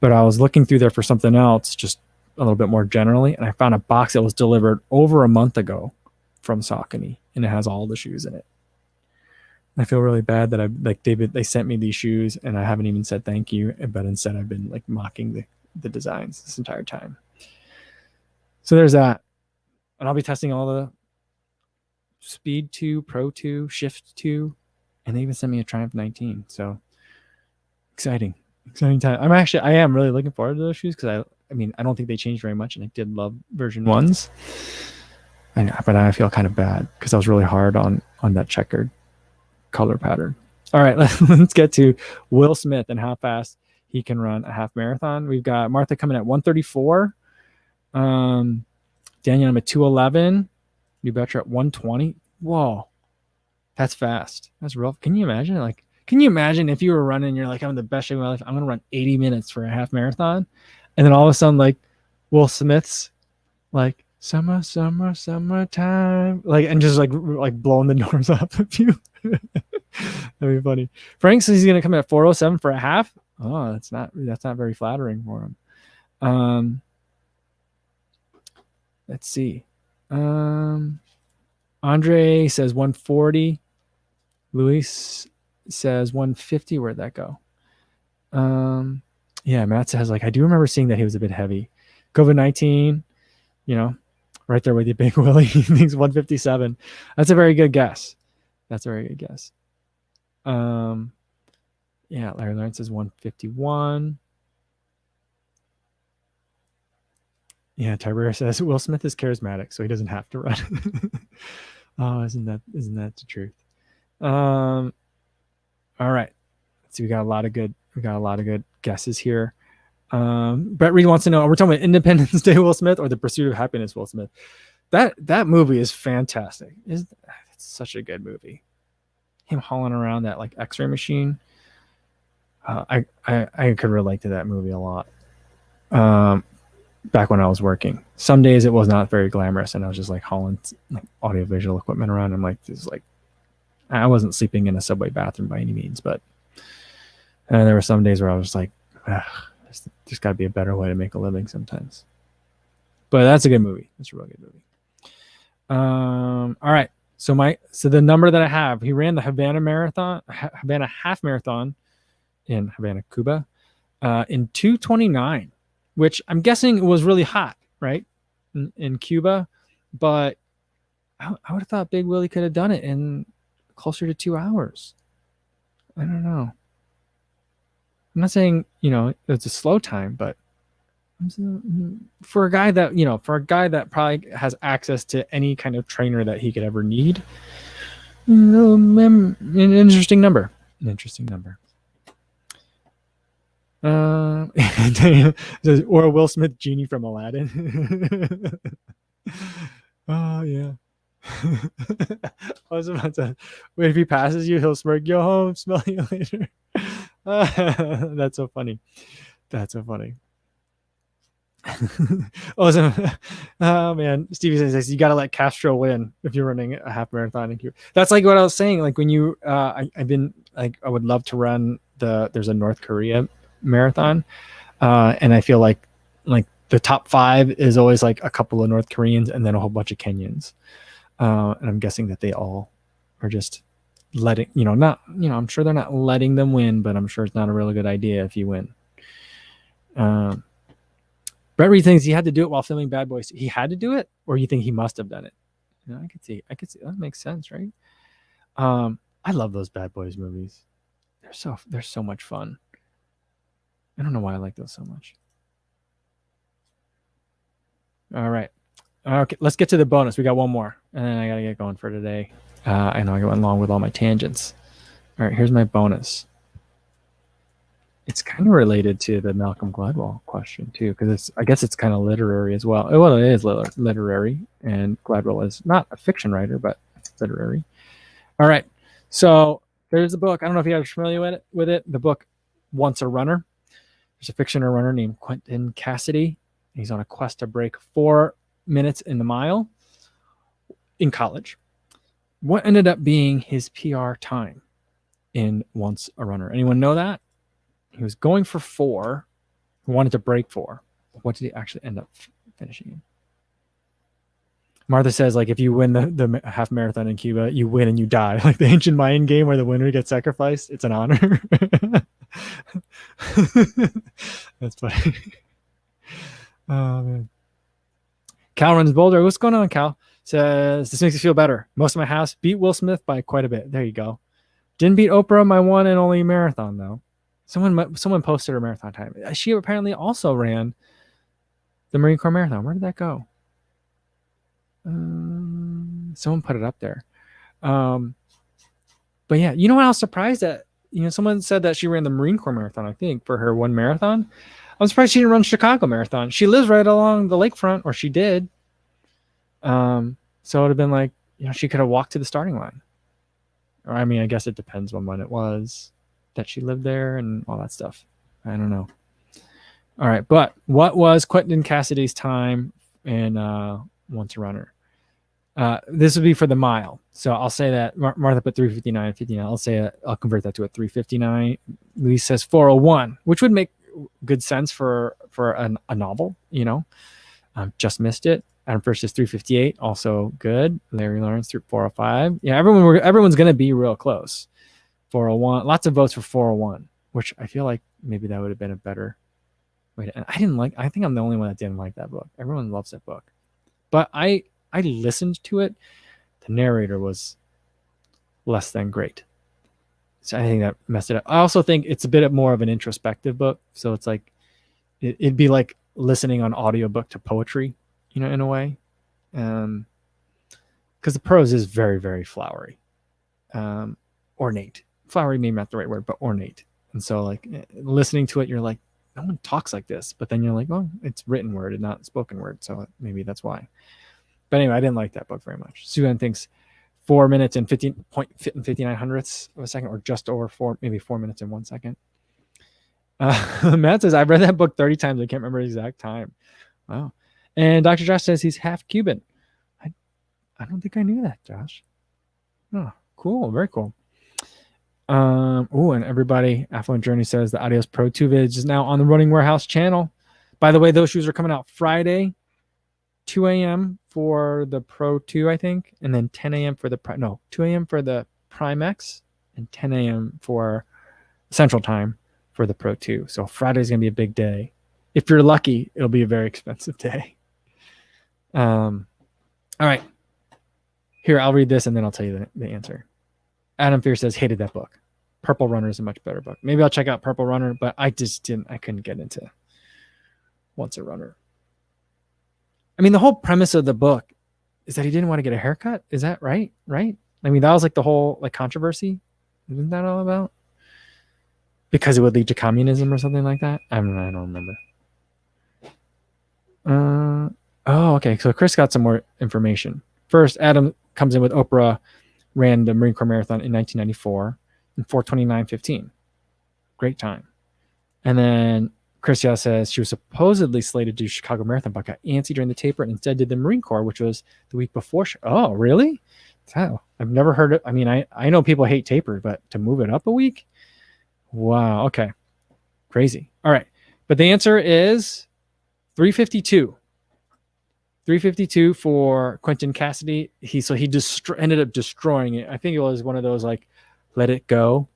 But I was looking through there for something else, just a little bit more generally. And I found a box that was delivered over a month ago from Saucony, and it has all the shoes in it. I feel really bad that they sent me these shoes and I haven't even said thank you, but instead I've been, like, mocking the designs this entire time. So there's that. And I'll be testing all the Speed 2, Pro 2, Shift 2, and they even sent me a Triumph 19. So exciting time. I am really looking forward to those shoes because I mean, I don't think they changed very much, and I did love version 1s. But I feel kind of bad because I was really hard on that checkered color pattern. All right, let's get to Will Smith and how fast he can run a half marathon. We've got Martha coming at 1:34. Daniel, I'm at 2:11. New Betcher at 1:20. Whoa, that's fast. That's real. Can you imagine if you were running, you're like, I'm in the best shape of my life, I'm gonna run 80 minutes for a half marathon, and then all of a sudden, like, Will Smith's like summertime, like, and just like blowing the doors up of you. That'd be funny. Frank says he's gonna come in at 4:07 for a half. Oh, that's not very flattering for him. Let's see. Andre says 1:40. Luis says 1:50. Where'd that go? Yeah, Matt says, like, I do remember seeing that he was a bit heavy. COVID-19, right there with you, Big Willie. He thinks 1:57. That's a very good guess. Yeah, Larry Lawrence says 1:51. Yeah, Tiberius says Will Smith is charismatic, so he doesn't have to run. Oh, isn't that the truth? All right. Let's see, we got a lot of good guesses here. Brett Reed wants to know, are we talking about Independence Day Will Smith or The Pursuit of Happiness Will Smith? That movie is fantastic. It's such a good movie. Him hauling around that, like, X-ray machine. I could relate to that movie a lot. Back when I was working, some days it was not very glamorous, and I was just like hauling, like, audiovisual equipment around. I'm like, this is like, I wasn't sleeping in a subway bathroom by any means, but there were some days where I was like, there's got to be a better way to make a living sometimes. But that's a good movie. It's a real good movie. All right. So the number that I have, he ran the Havana half marathon in Havana, Cuba, in 2:29. Which I'm guessing was really hot, right, in Cuba. But I would have thought Big Willie could have done it in closer to 2 hours. I don't know. I'm not saying, it's a slow time, but for a guy that probably has access to any kind of trainer that he could ever need, An interesting number. An interesting number. Or Will Smith genie from Aladdin. Oh yeah. I was about to. If he passes you, he'll smirk. Go home. Smell you later. That's so funny. That's so funny. Oh man, Stevie says you got to let Castro win if you're running a half marathon in Cuba. That's like what I was saying. Like when you, I've been like, I would love to run there's a North Korea marathon, and I feel like the top 5 is always like a couple of North Koreans and then a whole bunch of Kenyans, and I'm guessing that they all are just letting, I'm sure they're not letting them win, but I'm sure it's not a really good idea if you win. Brett Reed thinks he had to do it while filming Bad Boys. He had to do it, or you think he must have done it? I could see that makes sense, right? I love those Bad Boys movies. They're so much fun. I don't know why I like those so much. All right. Okay, let's get to the bonus. We got one more, and then I gotta get going for today. I know I went along with all my tangents. All right, here's my bonus. It's kind of related to the Malcolm Gladwell question too, because I guess it's kind of literary as well. Well, it is literary, and Gladwell is not a fiction writer, but literary. All right, so there's a book. I don't know if you guys are familiar with it. The book Once a Runner. There's a fictional runner named Quentin Cassidy. He's on a quest to break 4 minutes in the mile in college. What ended up being his PR time in Once a Runner? Anyone know that? He was going for 4. He wanted to break 4. What did he actually end up finishing in? Martha says, like, if you win the half marathon in Cuba, you win and you die. Like the ancient Mayan game where the winner gets sacrificed. It's an honor. That's funny. Oh, man. Cal runs Boulder. What's going on, Cal? Says, this makes me feel better. Most of my house beat Will Smith by quite a bit. There you go. Didn't beat Oprah my one and only marathon, though. Someone posted her marathon time. She apparently also ran the Marine Corps Marathon. Where did that go? Someone put it up there. But yeah, you know what? I was surprised that, someone said that she ran the Marine Corps Marathon, I think, for her one marathon. I'm surprised she didn't run Chicago Marathon. She lives right along the lakefront, or she did. So it would have been like, she could have walked to the starting line. Or, I mean, I guess it depends on when it was that she lived there and all that stuff. I don't know. All right, but what was Quentin Cassidy's time in Once a Runner? This would be for the mile. So I'll say that Martha put 3:59:59. I'll say I'll convert that to a 3:59. Louise says 4:01, which would make good sense for a novel. Just missed it. Adam First is 3:58, also good. Larry Lawrence through 4:05. Yeah, everyone's gonna be real close. 4:01. Lots of votes for 4:01, which I feel like maybe that would have been a better way to end. I think I'm the only one that didn't like that book. Everyone loves that book, but I listened to it. The narrator was less than great, so I think that messed it up. I also think it's a bit more of an introspective book, so it's like it'd be like listening on audiobook to poetry, in a way, because the prose is very, very flowery, ornate. Flowery maybe not the right word, but ornate. And so like listening to it, you're like, no one talks like this, but then you're like, well, it's written word and not spoken word, so maybe that's why. But anyway, I didn't like that book very much. Suzanne thinks 4 minutes and 59 hundredths of a second, or just over 4 minutes and 1 second. Matt says, I've read that book 30 times. I can't remember the exact time. Wow. And Dr. Josh says he's half Cuban. I don't think I knew that, Josh. Oh, cool. Very cool. And everybody, Affluent Journey says the Adios Pro 2 vids is now on the Running Warehouse channel. By the way, those shoes are coming out Friday, 2 a.m. for the Pro 2, I think, and then 10 a.m. for the 2 a.m. for the Prime X and 10 a.m. for Central Time for the Pro 2. So Friday's gonna be a big day. If you're lucky, it'll be a very expensive day. All right. Here, I'll read this and then I'll tell you the answer. Adam Fear says, hated that book. Purple Runner is a much better book. Maybe I'll check out Purple Runner, but I couldn't get into Once a Runner. I mean, the whole premise of the book is that he didn't want to get a haircut. Is that right? Right? I mean, that was like the whole like controversy. Isn't that all about? Because it would lead to communism or something like that. I don't remember. Oh, okay. So Chris got some more information. First, Adam comes in with Oprah ran the Marine Corps Marathon in 1994 in 4:29:15. Great time. And then Chris says she was supposedly slated to do Chicago Marathon, but got antsy during the taper and instead did the Marine Corps, which was the week before. Oh, really? Wow. I've never heard it. I mean, I know people hate taper, but to move it up a week? Wow. Okay. Crazy. All right. But the answer is 352. 352 for Quentin Cassidy. He ended up destroying it. I think it was one of those like, let it go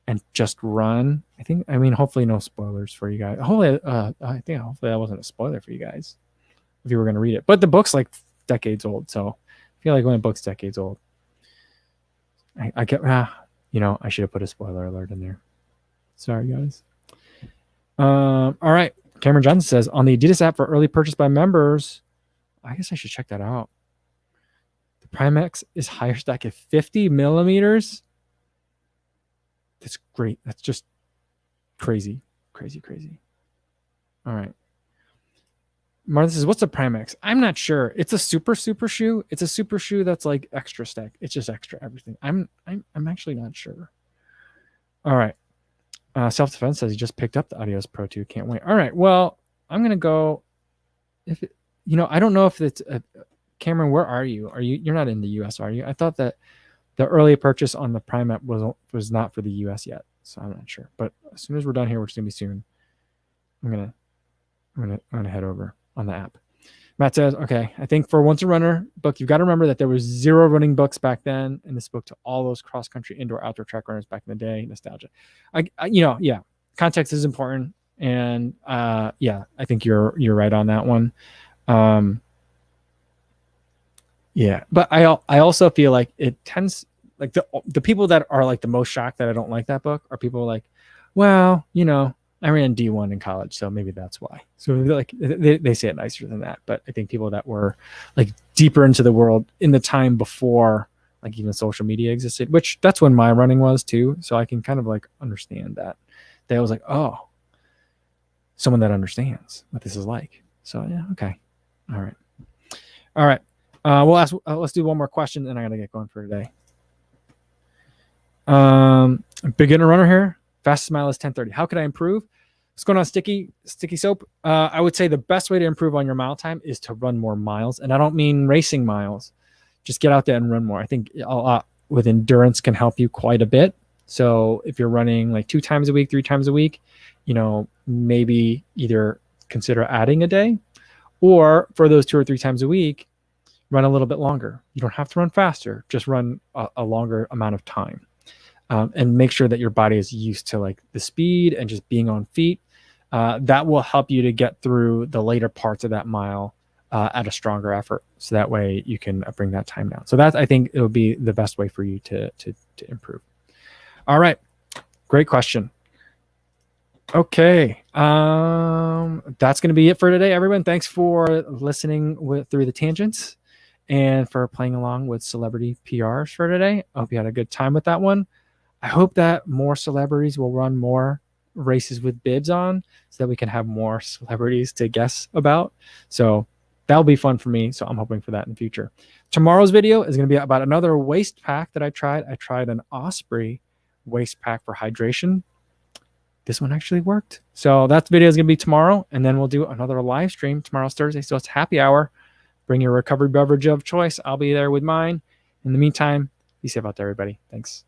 and just run. I mean, hopefully no spoilers for you guys. Hopefully that wasn't a spoiler for you guys if you were going to read it. But the book's like decades old, so I feel like when a book's decades old, I get I should have put a spoiler alert in there. Sorry, guys. All right. Cameron Johnson says on the Adidas app for early purchase by members. I guess I should check that out. The Primex is higher stack at 50 millimeters. That's great. That's just crazy. All right. Martha says, what's a Primex? I'm not sure. It's a super shoe. It's a super shoe that's like extra stack. It's just extra everything. I'm actually not sure. All right. Self-defense says he just picked up the Adios Pro 2. Can't wait. All right. Well, I'm going to go. I don't know if it's Cameron, where are you? You're not in the US, are you? I thought that the early purchase on the Prime app was not for the US yet. So I'm not sure. But as soon as we're done here, which is gonna be soon, I'm gonna head over on the app. Matt says, okay, I think for Once a Runner book, you've got to remember that there was 0 running books back then, and this book to all those cross-country, indoor, outdoor track runners back in the day. Nostalgia. Context is important, and I think you're right on that one. But I also feel like it tends like the people that are like the most shocked that I don't like that book are people like, well, I ran D1 in college, so maybe that's why. So like they say it nicer than that, but I think people that were like deeper into the world in the time before like even social media existed, which that's when my running was too. So I can kind of like understand that. They was like, oh, someone that understands what this is like. So yeah, okay, all right. Let's do one more question, and I gotta get going for today. Beginner runner here. Fastest mile is 10:30. How could I improve? What's going on, Sticky Soap? I would say the best way to improve on your mile time is to run more miles. And I don't mean racing miles. Just get out there and run more. I think a lot with endurance can help you quite a bit. So if you're running like 2 times a week, 3 times a week, maybe either consider adding a day, or for those 2 or 3 times a week, run a little bit longer. You don't have to run faster. Just run a longer amount of time. And make sure that your body is used to like the speed and just being on feet. That will help you to get through the later parts of that mile at a stronger effort. So that way you can bring that time down. So that, I think it would be the best way for you to improve. All right. Great question. Okay. That's going to be it for today, everyone. Thanks for listening through the tangents and for playing along with celebrity PRs for today. I hope you had a good time with that one. I hope that more celebrities will run more races with bibs on so that we can have more celebrities to guess about. So that'll be fun for me. So I'm hoping for that in the future. Tomorrow's video is going to be about another waist pack that I tried. I tried an Osprey waist pack for hydration. This one actually worked. So that video is going to be tomorrow. And then we'll do another live stream. Tomorrow's Thursday. So it's happy hour. Bring your recovery beverage of choice. I'll be there with mine. In the meantime, be safe out there, everybody. Thanks.